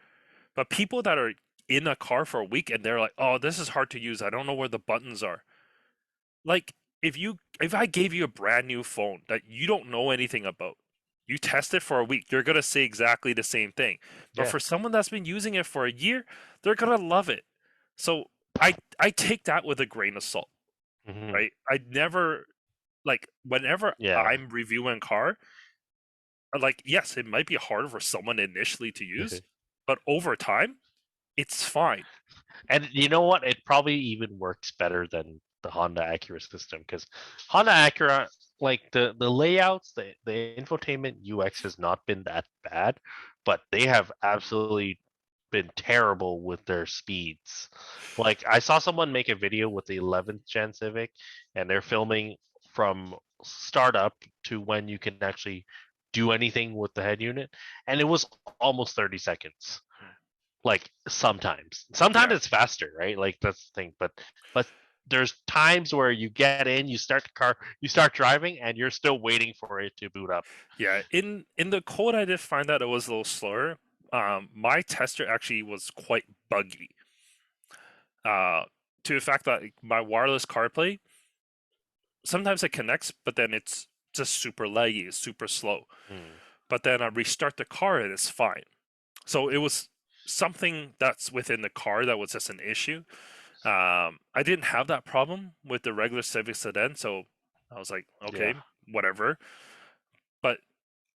but people that are in a car for a week and they're like, "Oh, this is hard to use. I don't know where the buttons are." Like if I gave you a brand new phone that you don't know anything about, you test it for a week, you're gonna say exactly the same thing. But
yeah.
for someone that's been using it for a year, they're gonna love it. So I take that with a grain of salt,
Mm-hmm.
right? I never like whenever
Yeah.
I'm reviewing a car, like yes, it might be harder for someone initially to use, but over time, it's fine.
And you know what? It probably even works better than the Honda Acura system because Honda Acura, like the layouts, the infotainment UX has not been that bad, but they have absolutely been terrible with their speeds. Like I saw someone make a video with the 11th gen Civic, and they're filming from startup to when you can actually do anything with the head unit, and it was almost 30 seconds. Like sometimes
Yeah.
it's faster, right? Like that's the thing, but there's times where you get in, you start the car, you start driving, and you're still waiting for it to boot up.
Yeah, in the code, I did find that it was a little slower. My tester actually was quite buggy. Uh, to the fact that my wireless CarPlay sometimes it connects, but then it's just super laggy, it's super slow.
Hmm.
But then I restart the car and it's fine. So it was something that's within the car that was just an issue. I didn't have that problem with the regular Civic sedan, so I was like,
Yeah.
okay, whatever. But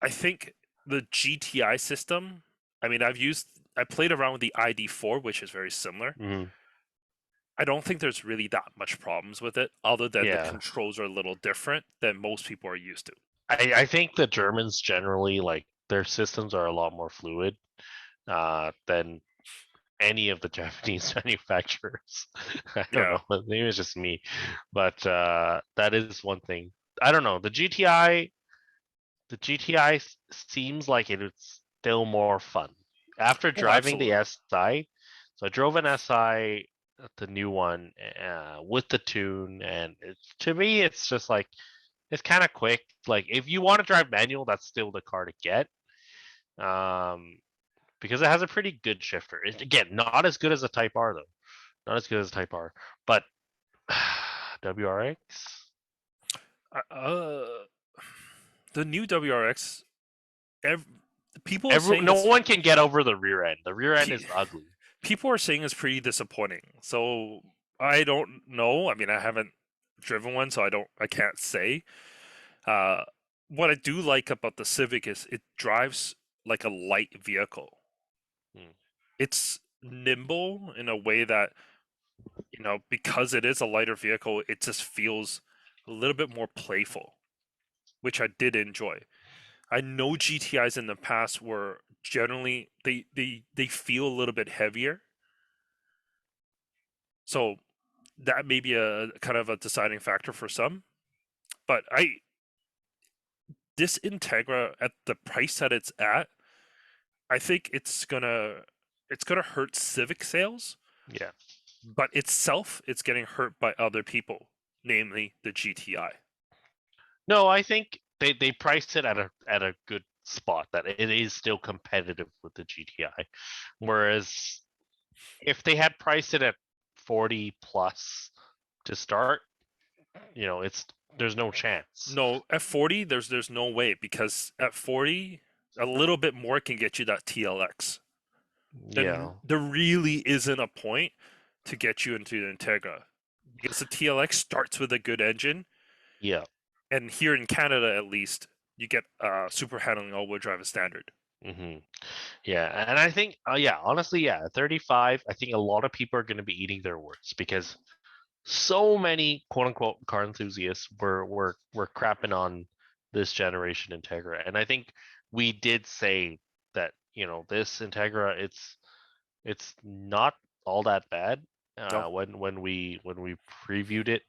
I think the GTI system. I mean, I played around with the ID4, which is very similar.
Hmm.
I don't think there's really that much problems with it, other than the
Yeah.
controls are a little different than most people are used to.
I think the Germans generally like their systems are a lot more fluid than any of the Japanese manufacturers. I don't
Yeah,
know. Maybe it's just me, but that is one thing. I don't know. The GTI seems like it's still more fun after
oh,
driving the
absolutely.
SI. So I drove an SI, the new one, with the tune, and to me, it's just like it's kind of quick. Like if you want to drive manual, that's still the car to get. Um, because it has a pretty good shifter. Again, not as good as a Type R though. Not as good as a Type R, but WRX.
Uh, the new WRX, ev- people are saying
No
it's
one can get over the rear end. The rear end
pe-
is ugly.
people are saying it's pretty disappointing. So I don't know. I mean, I haven't driven one, so I can't say. Uh, what I do like about the Civic is it drives like a light vehicle.
Mm.
It's nimble in a way that, because it is a lighter vehicle, it just feels a little bit more playful, which I did enjoy. I know GTIs in the past were generally they feel a little bit heavier, so that may be a kind of a deciding factor for some. But this Integra at the price that it's at, I think it's gonna hurt Civic sales,
Yeah.
but itself it's getting hurt by other people, namely the GTI.
No, I think they priced it at a good spot that it is still competitive with the GTI. Whereas if they had priced it at 40 plus to start, it's there's no chance.
No, at 40, there's no way, because at 40, a little bit more can get you that TLX. Then
Yeah.
there really isn't a point to get you into the Integra, because the TLX starts with a good engine,
Yeah.
and here in Canada at least, you get super handling all-wheel drive as standard.
hmm Yeah, and I think, yeah, honestly, yeah, 35. I think a lot of people are going to be eating their words because so many quote unquote car enthusiasts were crapping on this generation Integra, and I think we did say that this Integra it's not all that bad
No,
when we previewed it,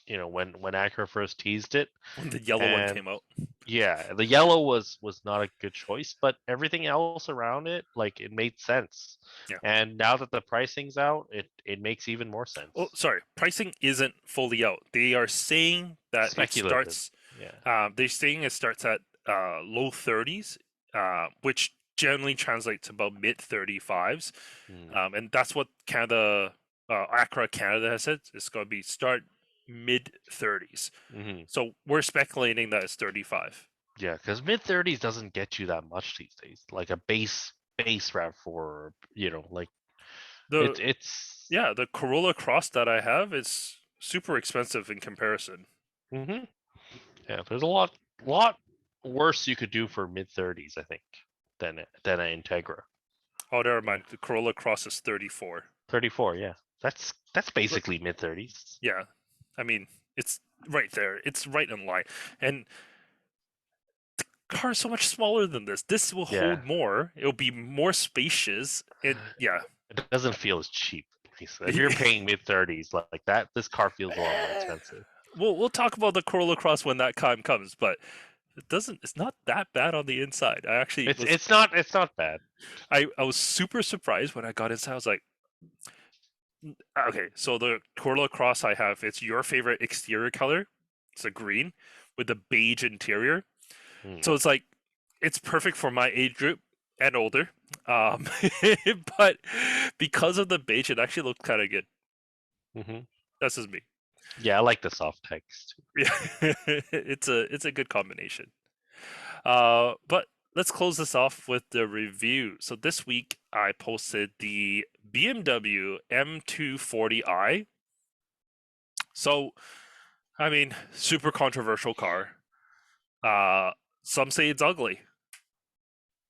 when Acura first teased it,
when the yellow one
and
came out.
yeah, the yellow was not a good choice, but everything else around it, like it made sense.
Yeah.
And now that the pricing's out, it makes even more
Oh,
sense.
sorry. Pricing isn't fully out. They are saying that it
Speculative.
starts.
Yeah.
They're saying it starts at low 30s, which generally translates to about mid 35s,
Mm.
and that's what Canada, Acura Canada has said. It's going to be start mid 30s.
hmm
So we're speculating that it's 35.
Yeah, because mid 30s doesn't get you that much these days. Like a base RAV4, like
The
it's
Yeah, the Corolla Cross that I have is super expensive in comparison.
hmm yeah, there's a lot worse you could do for mid 30s, I think, than an Integra.
Oh, never mind. The Corolla Cross is 34.
34, yeah. That's
Look,
basically mid 30s.
yeah, I mean, it's right there. It's right in line. And car is so much smaller than this. This will
Yeah.
hold more. It'll be more spacious. And yeah,
It doesn't feel as cheap. If you're paying mid 30s like that, this car feels a lot more expensive.
we'll talk about the Corolla Cross when that time comes, but it doesn't. It's not that bad on the inside. I actually
It's
was.
it's not it's not bad.
I was super surprised when I got inside. I was like, okay, so the Corolla Cross I have, it's your favorite exterior color. It's a green with a beige interior.
Hmm.
So it's like it's perfect for my age group and older. Um, but because of the beige, it actually looked kind of good.
hmm
That's just me.
Yeah, I like the soft text.
Yeah, it's a good combination. But let's close this off with the review. So this week I posted the BMW M240i. So I mean, super controversial car. Uh, some say it's ugly.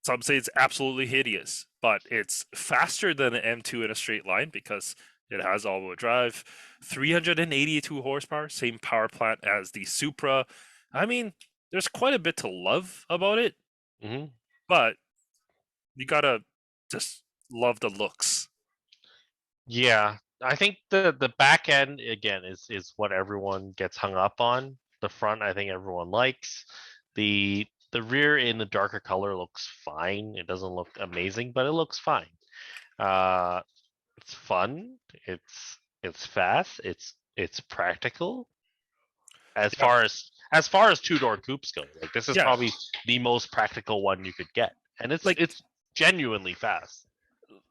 Some say it's absolutely hideous, but it's faster than an M2 in a straight line because it has all-wheel drive, 382 horsepower, same power plant as the Supra. I mean, there's quite a bit to love about it,
hmm
but you gotta just love the looks.
Yeah, I think the back end again is what everyone gets hung up on. The front, I think everyone likes. The rear in the darker color looks fine. It doesn't look amazing, but it looks fine. Uh, it's fun. It's fast. It's practical. As
Yeah,
far as two-door coupes go, like this is
yeah.
probably the most practical one you could get, and it's
Like
it's genuinely fast.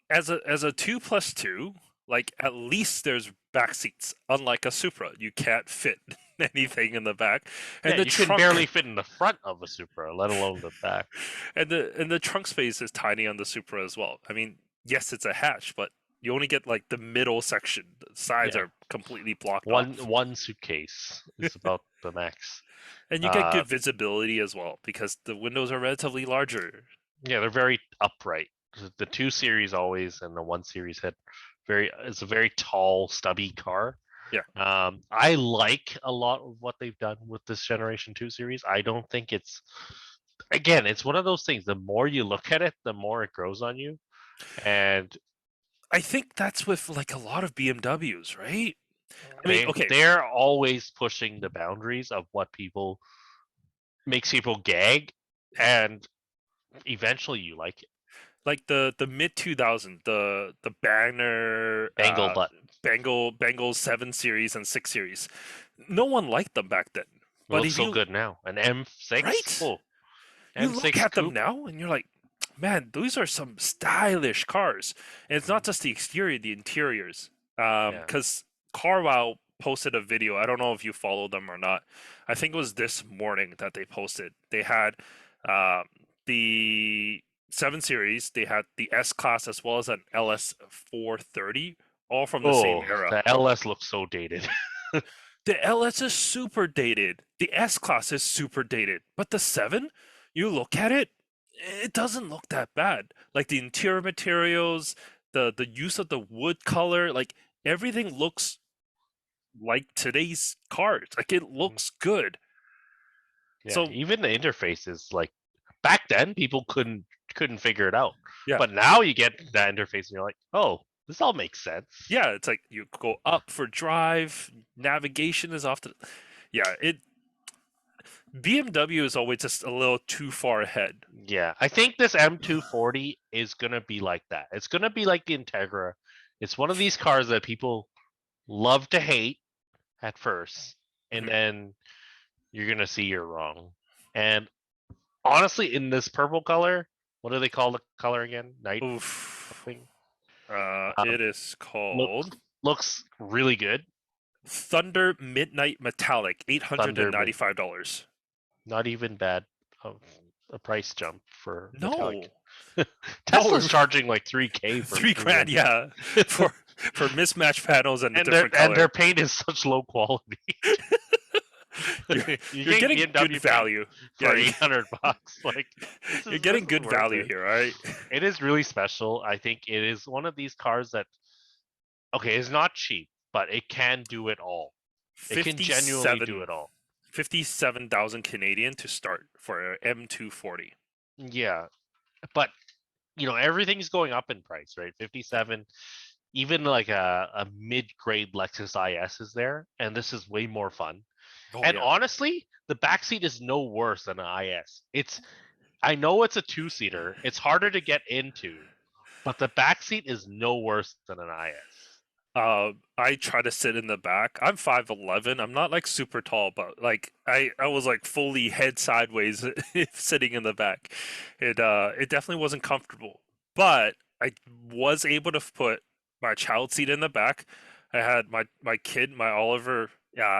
as a 2+2, like at least there's back seats. Unlike a Supra, you can't fit anything in the back,
Yeah,
and the
you can barely
trunk
fit in the front of a Supra, let alone the back.
and the trunk space is tiny on the Supra as well. I mean, yes, it's a hatch, but you only get like the middle section. The sides
Yeah,
are completely blocked off,
one suitcase is about the max.
and you get
Uh,
good visibility as well because the windows are relatively larger.
Yeah, they're very upright. The 2 Series always and the 1 Series had it's a very tall, stubby car.
Yeah.
I like a lot of what they've done with this Generation 2 Series. I don't think again, it's one of those things. The more you look at it, the more it grows on you. And
I think that's with like a lot of BMWs, right? I mean, okay,
they're always pushing the boundaries of what people makes people gag, and eventually you like it.
like the mid 2000, the Banner,
Bangle butt.
Bengals 7 series and 6 series. No one liked them back then.
It
But
looks
if
so
you
good now. An M6?
right,
Oh,
you look
M6
at them
coupe.
now and you're like, man, those are some stylish cars. And it's not
Mhm.
just the exterior, the interiors.
Yeah.
Because Carwow posted a video. I don't know if you follow them or not. I think it was this morning that they posted. They had um, the 7 Series, they had the S Class as well as an LS 430, all from the same
Oh,
era.
the LS looks so dated.
The LS is super dated. The S Class is super dated. But the 7, you look at it, it doesn't look that bad. Like the interior materials, the use of the wood color, like everything looks like today's cars. Like it
Mhm.
looks good.
Yeah,
So
even the interface is like back then people couldn't figure it out.
yeah.
But now you get that interface and you're like, "Oh, this all makes sense."
Yeah, it's like you go up for drive, navigation is often yeah, it BMW is always just a little too far ahead.
Yeah, I think this M240 is gonna be like that. It's gonna be like the Integra. It's one of these cars that people love to hate at first, and
Mhm.
then you're gonna see you're wrong. And honestly, in this purple color, what do they call the color again? Night
Oof.
something.
It
Um,
is
looks
called
looks really good.
Thunder Midnight Metallic,
Thunder mid,
$895.
not even bad of a price jump for metallic.
No, no,
Tesla's charging like 3K for a
3 grand,
premium,
yeah, for mismatched panels and a
and their
different color.
paint is such low quality.
You're
You're
you're
getting
getting good
BMW paint
value. Yeah,
for 800 bucks. Like
you're
this
getting
is
good
worth
value
it.
here, right?
It is really special. I think it is one of these cars that okay, it's not cheap, but it can do it all. It can genuinely do
57
it all.
57,000 Canadian to start for a M240.
Yeah, but everything's going up in price, right? 57, even like a mid-grade Lexus IS is there, and this is way more fun.
Oh
And
yeah.
honestly, the backseat is no worse than an IS. I know it's a two-seater. It's harder to get into, but the backseat is no worse than an IS.
I try to sit in the back. I'm 5'11". I'm not like super tall, but like I was like fully head sideways sitting in the back. It definitely wasn't comfortable, but I was able to put my child seat in the back. I had my kid, my Oliver,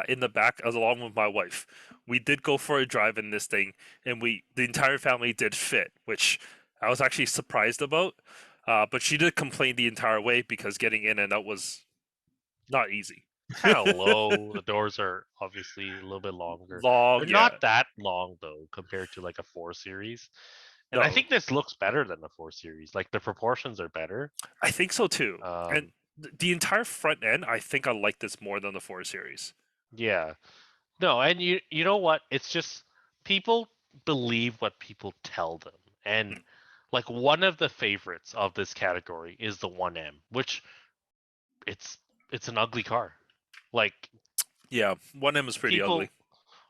in the back as along with my wife. We did go for a drive in this thing, and the entire family did fit, which I was actually surprised about. But she did complain the entire way because getting in and out was not easy.
Kind of low. The doors are obviously a little bit longer.
Long,
They're
yeah.
not that long though compared to like a 4 Series. And I
No,
think this looks better than the 4 Series. Like the proportions are better.
I think so too. And
Um,
the entire front end, I think I like this more than the 4 Series.
yeah. No, and you know what? It's just people believe what people tell them. And
Mm.
like one of the favorites of this category is the 1M, which it's it's an ugly car. Like
Yeah, 1M is pretty ugly.
people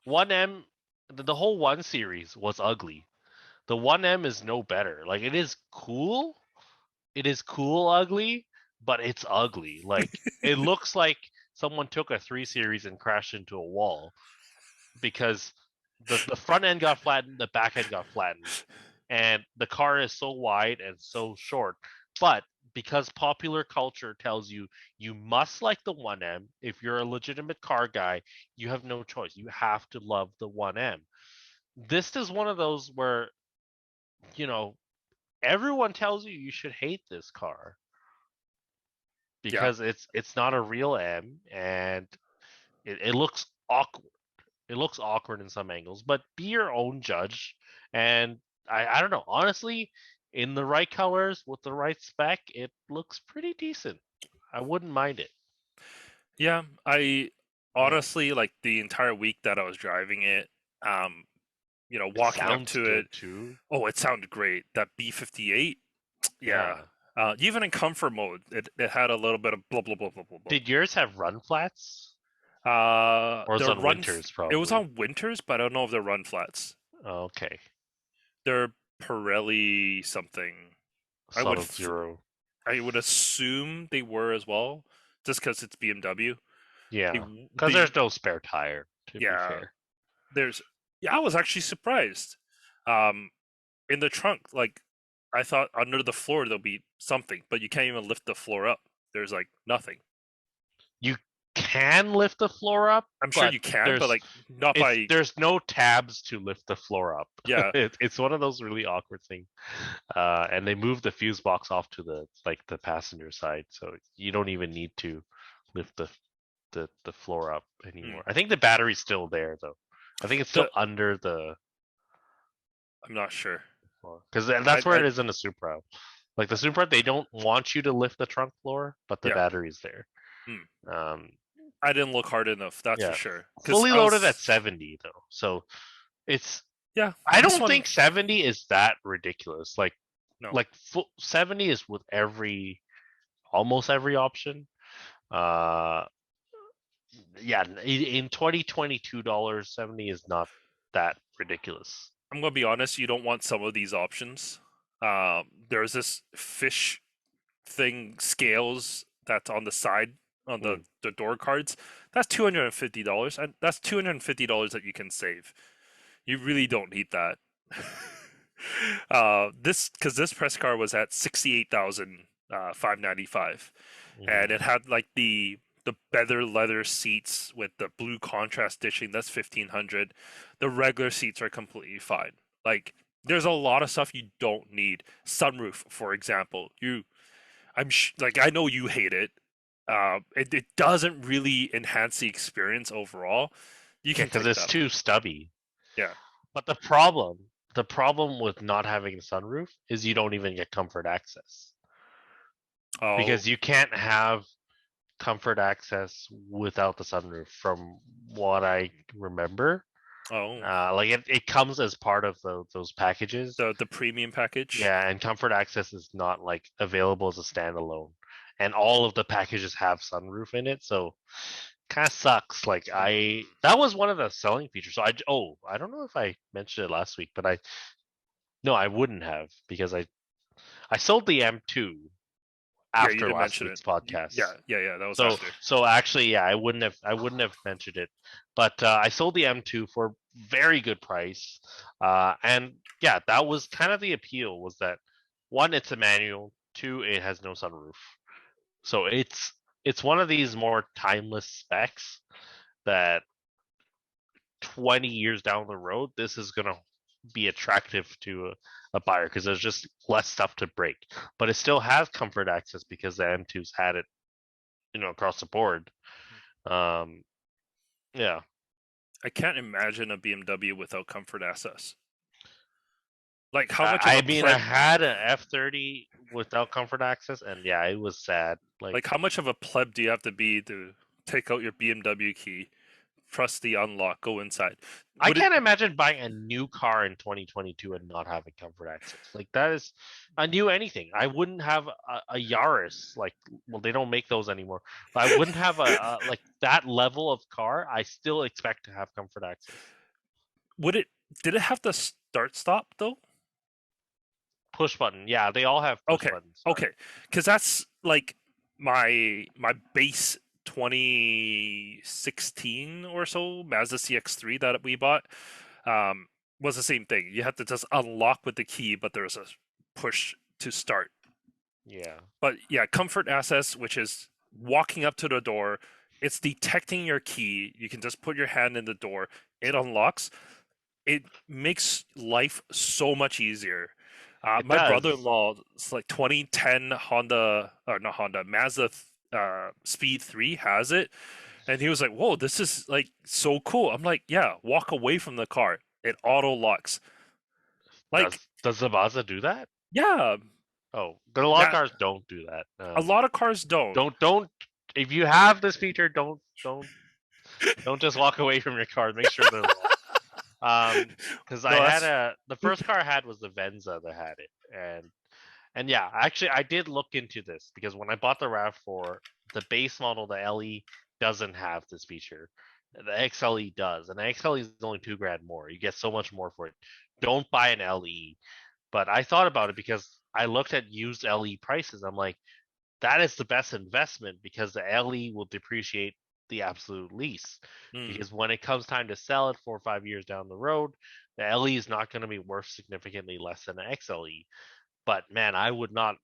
1M the whole 1 series was ugly. The 1M is no better. Like it is cool. It is cool ugly, but it's ugly. Like it looks like someone took a 3 series and crashed into a wall because the front end got flattened, the back end got flattened, and the car is so wide and so short. But because popular culture tells you you must like the 1M, if you're a legitimate car guy, you have no choice. You have to love the 1M. This is one of those where, you know, everyone tells you you should hate this car
Yeah,
because it's not a real M and it looks awkward. It looks awkward in some angles, but be your own judge and I don't know. Honestly, in the right colors with the right spec, it looks pretty decent. I wouldn't mind it.
Yeah, I
Yeah.
honestly like the entire week that I was driving it. Um,
It
walking up
sounds
to it,
good too.
oh, it sounded great. That B58, yeah.
Yeah.
Even in comfort mode, it had a little bit of blah blah blah blah blah blah.
Did yours have run flats? Or it's on winters
It was
probably.
on winters, but I don't know if they're run flats.
Okay.
They're Pirelli something. I would
Solid zero.
I would assume they were as well, just because it's BMW. They
Yeah. Because
they
there's no spare tire, to be
yeah.
fair.
There's yeah. I was actually surprised. Um, in the trunk, like I thought under the floor there'll be something, but you can't even lift the floor up. There's like nothing.
You can lift the floor up,
I'm sure
but
you can, but like not by
there's no tabs to lift the floor up.
yeah.
It's one of those really awkward things. And they moved the fuse box off to the passenger side, so you don't even need to lift the floor up
Hmm.
anymore. I think the battery's still there though. I think it's still
The
under the
I'm not sure.
floor because
I
that's where
I
it is in the Supra. Like the Supra, they don't want you to lift the trunk floor, but the
yeah.
battery's there.
Hmm.
Um,
I didn't look hard enough. That's for
yeah,
sure. Because
fully
I
loaded at
was
70 though, so it's.
yeah.
I
This
don't
one
think 70 is that ridiculous.
no.
Like 70 is with almost every option. Uh, yeah, in 2022 dollars 70 is not that ridiculous.
I'm gonna be honest. You don't want some of these options. There's this fish thing scales that's on the side on
Mm.
the door cards. That's $250, and that's $250 that you can save. You really don't need that. This because this press car was at 68,595,
Hmm.
and it had like the better leather seats with the blue contrast stitching. That's 1,500. The regular seats are completely fine. Like there's a lot of stuff you don't need. Sunroof, for example. Like I know you hate it. It doesn't really enhance the experience overall. You
Yeah,
can
because
take
it's
that
too
off.
stubby.
Yeah.
But the problem with not having a sunroof is you don't even get comfort access
Oh.
because you can't have comfort access without the sunroof, from what I remember.
Oh.
Like it comes as part of those packages.
The premium package.
Yeah, and comfort access is not like available as a standalone. And all of the packages have sunroof in it, so kind of sucks. Like that was one of the selling features. So I don't know if I mentioned it last week, but no, I wouldn't have because I sold the M2
Yeah, you
after
didn't
last
mention it.
week's podcast.
Yeah. That was
So
after.
so actually, yeah, I wouldn't have mentioned it, but I sold the M2 for very good price, and yeah, that was kind of the appeal. Was that one? It's a manual. Two, it has no sunroof. So it's one of these more timeless specs that 20 years down the road, this is gonna be attractive to a buyer because there's just less stuff to break. But it still has comfort access because the M2's had it, across the board. Um, yeah.
I can't imagine a BMW without comfort access. Like how much of
I
a
mean, I
pleb
had an F30 without comfort access, and yeah, it was sad. Like,
like how much of a pleb do you have to be to take out your BMW key, press the unlock, go inside?
I
Would it
can't imagine buying a new car in 2022 and not having comfort access. Like, that is a new anything. I wouldn't have a Yaris. Like, well, they don't make those anymore. But I wouldn't have a like that level of car. I still expect to have comfort access.
would it did it have the start stop though?
Push button. Yeah, they all have push
Okay.
button start.
Okay. Cuz that's like my base 2016 or so Mazda CX-3 that we bought um, was the same thing. You had to just unlock with the key, but there was a push to start.
Yeah.
But yeah, comfort access, which is walking up to the door, it's detecting your key. You can just put your hand in the door, it unlocks. It makes life so much easier.
It
My
does.
brother-in-law, it's like 2010 Honda, or not Honda, Mazda Speed 3 has it, and he was like, "Whoa, this is like so cool." I'm like, "Yeah, walk away from the car. It auto locks." Like
Does. Does the Mazda do that?
Yeah,
Oh, but a lot of
that
cars don't do that.
a lot of cars don't.
Don't. If you have this feature, don't just walk away from your car. Make sure they're locked. Because I
No,
had
that's
the first car I had was the Venza that had it, and yeah, actually I did look into this because when I bought the RAV4, the base model, the LE, doesn't have this feature. The XLE does, and the XLE is only $2,000 more. You get so much more for it. Don't buy an LE. But I thought about it because I looked at used LE prices. I'm like, that is the best investment because the LE will depreciate the absolute least.
mm,
Because when it comes time to sell it 4 or 5 years down the road, the LE is not going to be worth significantly less than the XLE. But man, I would not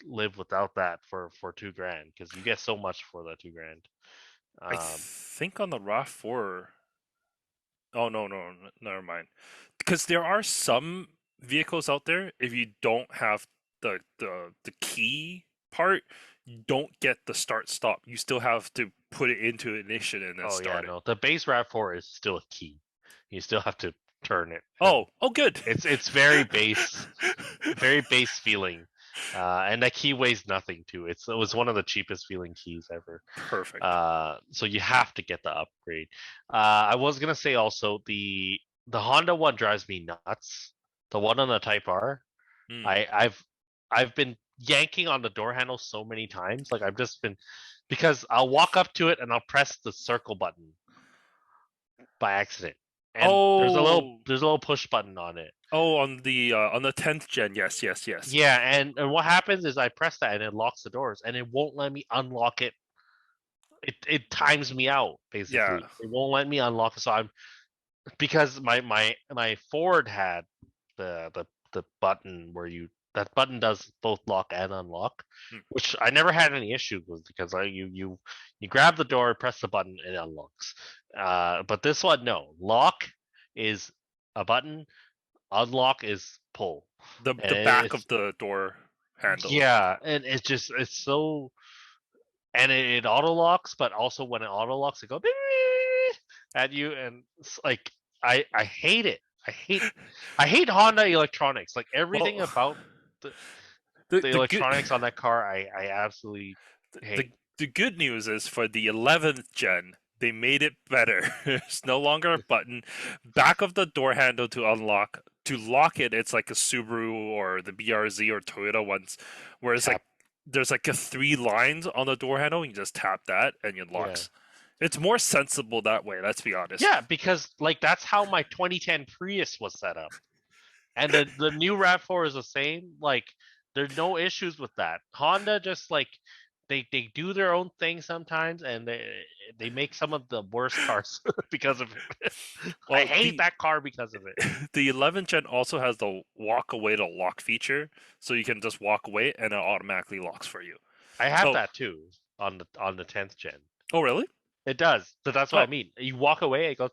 live without that for $2,000 because you get so much for that $2,000.
I
Um,
think on the RAV4. Oh no, never mind. Because there are some vehicles out there, if you don't have the key part, you don't get the start stop. You still have to put it into ignition and then
oh yeah,
start it.
no, the base RAV4 is still a key. You still have to turn it, and
Oh, good.
it's very base feeling. And that key weighs nothing too. It was one of the cheapest feeling keys ever.
Perfect.
So you have to get the upgrade. I was gonna say also the Honda one drives me nuts. The one on the Type R.
Mm.
I've been yanking on the door handle so many times. Like I've just been because I'll walk up to it and I'll press the circle button by accident. And
Oh,
there's a little push button on it.
on the 10th gen. Yes.
Yeah, and what happens is I press that and it locks the doors and it won't let me unlock it. It times me out
Yeah.
basically. It won't let me unlock it. So I'm because my Ford had the button where you that button does both lock and unlock,
Mm.
which I never had any issue with because you grab the door, press the button, and it unlocks. But this one, no. Lock is a button, unlock is pull, and
The back of
it's
the door handle.
yeah, and it's so and it auto locks, but also when it auto locks, it goes at you, and it's like I hate it. I hate Honda electronics. Like everything
Well,
about the,
the
the
the good
electronics on that car, I absolutely
the
hate.
the good news is for the 11th gen, they made it better. It's no longer a button. Back of the door handle to unlock. To lock it, it's like a Subaru or the BRZ or Toyota ones, where it's like
Tap.
there's like a three lines on the door handle. You just tap that and it
Yeah.
locks. It's more sensible that way. Let's be honest.
Yeah, because like that's how my 2010 Prius was set up. And the new RAV4 is the same. Like there's no issues with that. Honda just like they do their own thing sometimes, and they make some of the worst cars because of it. I
Well,
hate that car because of it.
the 11th gen also has the walk away to lock feature, so you can just walk away and it automatically locks for you.
I have
So,
that too on the 10th gen.
oh really?
It does. So that's what I
Oh,
mean. You walk away, it goes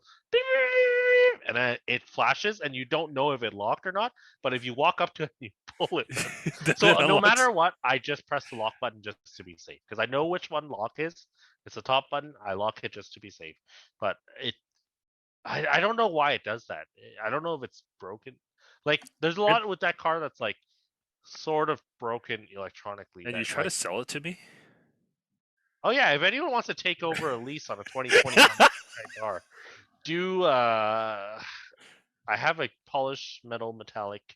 and then it flashes, and you don't know if it locked or not. But if you walk up to it, you pull it.
then
So
it
no
unlocks.
matter what, I just press the lock button just to be safe because I know which one lock is. It's the top button. I lock it just to be safe. But I don't know why it does that. I don't know if it's broken. Like there's a
And,
lot with that car that's like sort of broken electronically.
and you
That
try to
like,
sell it to me?
oh yeah, if anyone wants to take over a lease on a 2021 car, do I have a polished metal metallic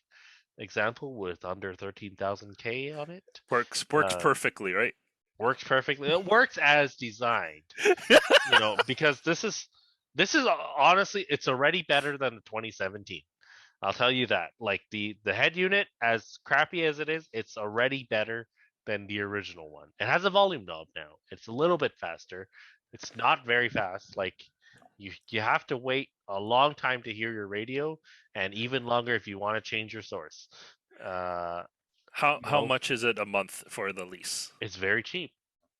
example with under 13,000 K on it.
Works
Uh,
perfectly, right?
Works perfectly. It works as designed, because this is honestly it's already better than the 2017. I'll tell you that. Like the head unit, as crappy as it is, it's already better than the original one. It has a volume knob now. It's a little bit faster. It's not very fast. Like you have to wait a long time to hear your radio, and even longer if you want to change your source. Uh,
How much is it a month for the lease?
it's very cheap.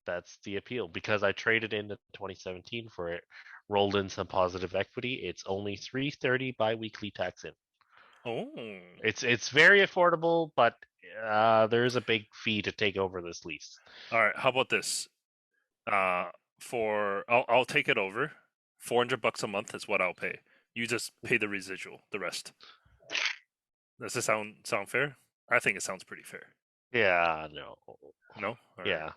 That's the appeal because I traded in the 2017 for it, rolled in some positive equity. It's only 330 biweekly tax in.
Oh,
It's very affordable, but there is a big fee to take over this lease.
all right. How about this? Uh, for I'll take it over. $400 a month is what I'll pay. You just pay the residual, the rest. Does this sound fair? I think it sounds pretty fair.
Yeah, no.
No? All right.
Yeah.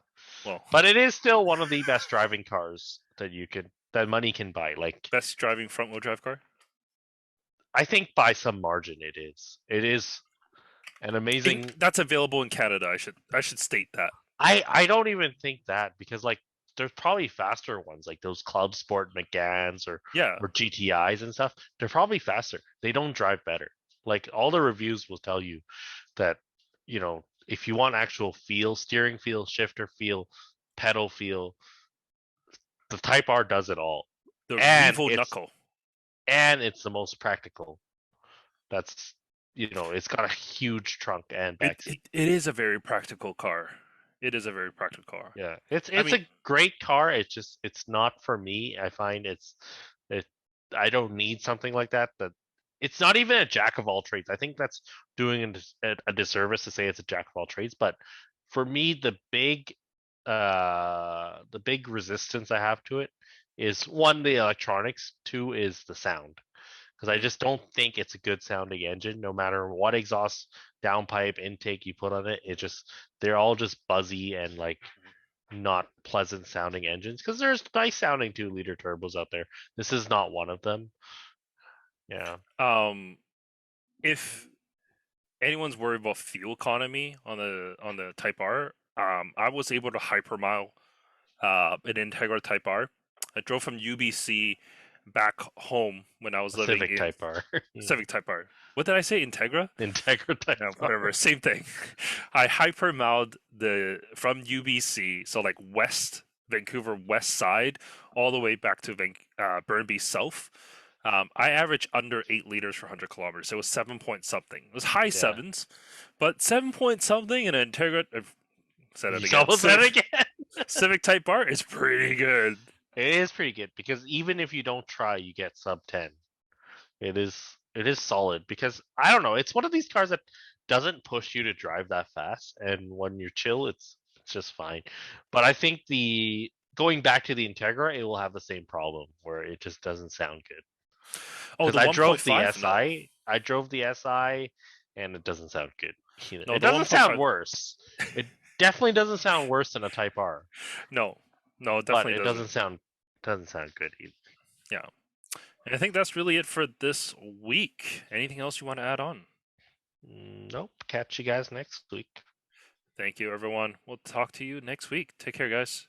Well,
But it is still one of the best driving cars that money can buy. Like,
best driving front wheel drive car?
I think by some margin it is. It is an amazing.
That's available in Canada. I should state that.
I don't even think that, because like there's probably faster ones like those Club Sport McGanns
Yeah.
or GTIs and stuff. They're probably faster. They don't drive better. Like all the reviews will tell you that, if you want actual feel, steering feel, shifter feel, pedal feel, the Type R does it all.
The
And
Revo
it's
Knuckle.
and it's the most practical. That's it's got a huge trunk and
It,
back
it
seat.
it is a very practical car. It is a very practical car.
Yeah, it's
I
it's
mean,
a great car. It's not for me. I find it I don't need something like that. That it's not even a jack of all trades. I think that's doing a disservice to say it's a jack of all trades. But for me, the big resistance I have to it is, one, the electronics. Two is the sound, because I
mm,
just don't think it's a good sounding engine. No matter what exhaust, downpipe, intake you put on it, they're all just buzzy and like not pleasant sounding engines. Because there's nice sounding 2-liter turbos out there. This is not one of them. Yeah,
if anyone's worried about fuel economy on the Type R, I was able to hypermile an Integra Type R. I drove from UBC back home when I was
a
living
Civic
in
Type R. Yeah.
Civic Type R. What did I say? Integra?
Integra Type
No,
R.
whatever. Same thing. I hypermiled the from UBC, so like west Vancouver west side, all the way back to Burnaby South. I averaged under 8 liters per 100 kilometers. It was 7 point something. It was high
Yeah.
sevens, but 7 point something in an Integra. Said it
You
again.
almost said it again.
Civic Type R is pretty good.
It is pretty good, because even if you don't try, you get sub 10. It is solid, because I don't know, it's one of these cars that doesn't push you to drive that fast, and when you're chill, it's just fine. But I think the going back to the Integra, it will have the same problem where it just doesn't sound good.
Oh,
Because
the
I drove the
1.5? No,
SI, I drove the SI, and it doesn't sound good.
no,
It
the
doesn't sound
1.5.
worse. It definitely doesn't sound worse than a Type R,
No, no, it
but
definitely
it
doesn't.
doesn't sound good either.
Yeah. And I think that's really it for this week. Anything else you want to add on?
Nope. Catch you guys next week.
Thank you, everyone. We'll talk to you next week. Take care, guys.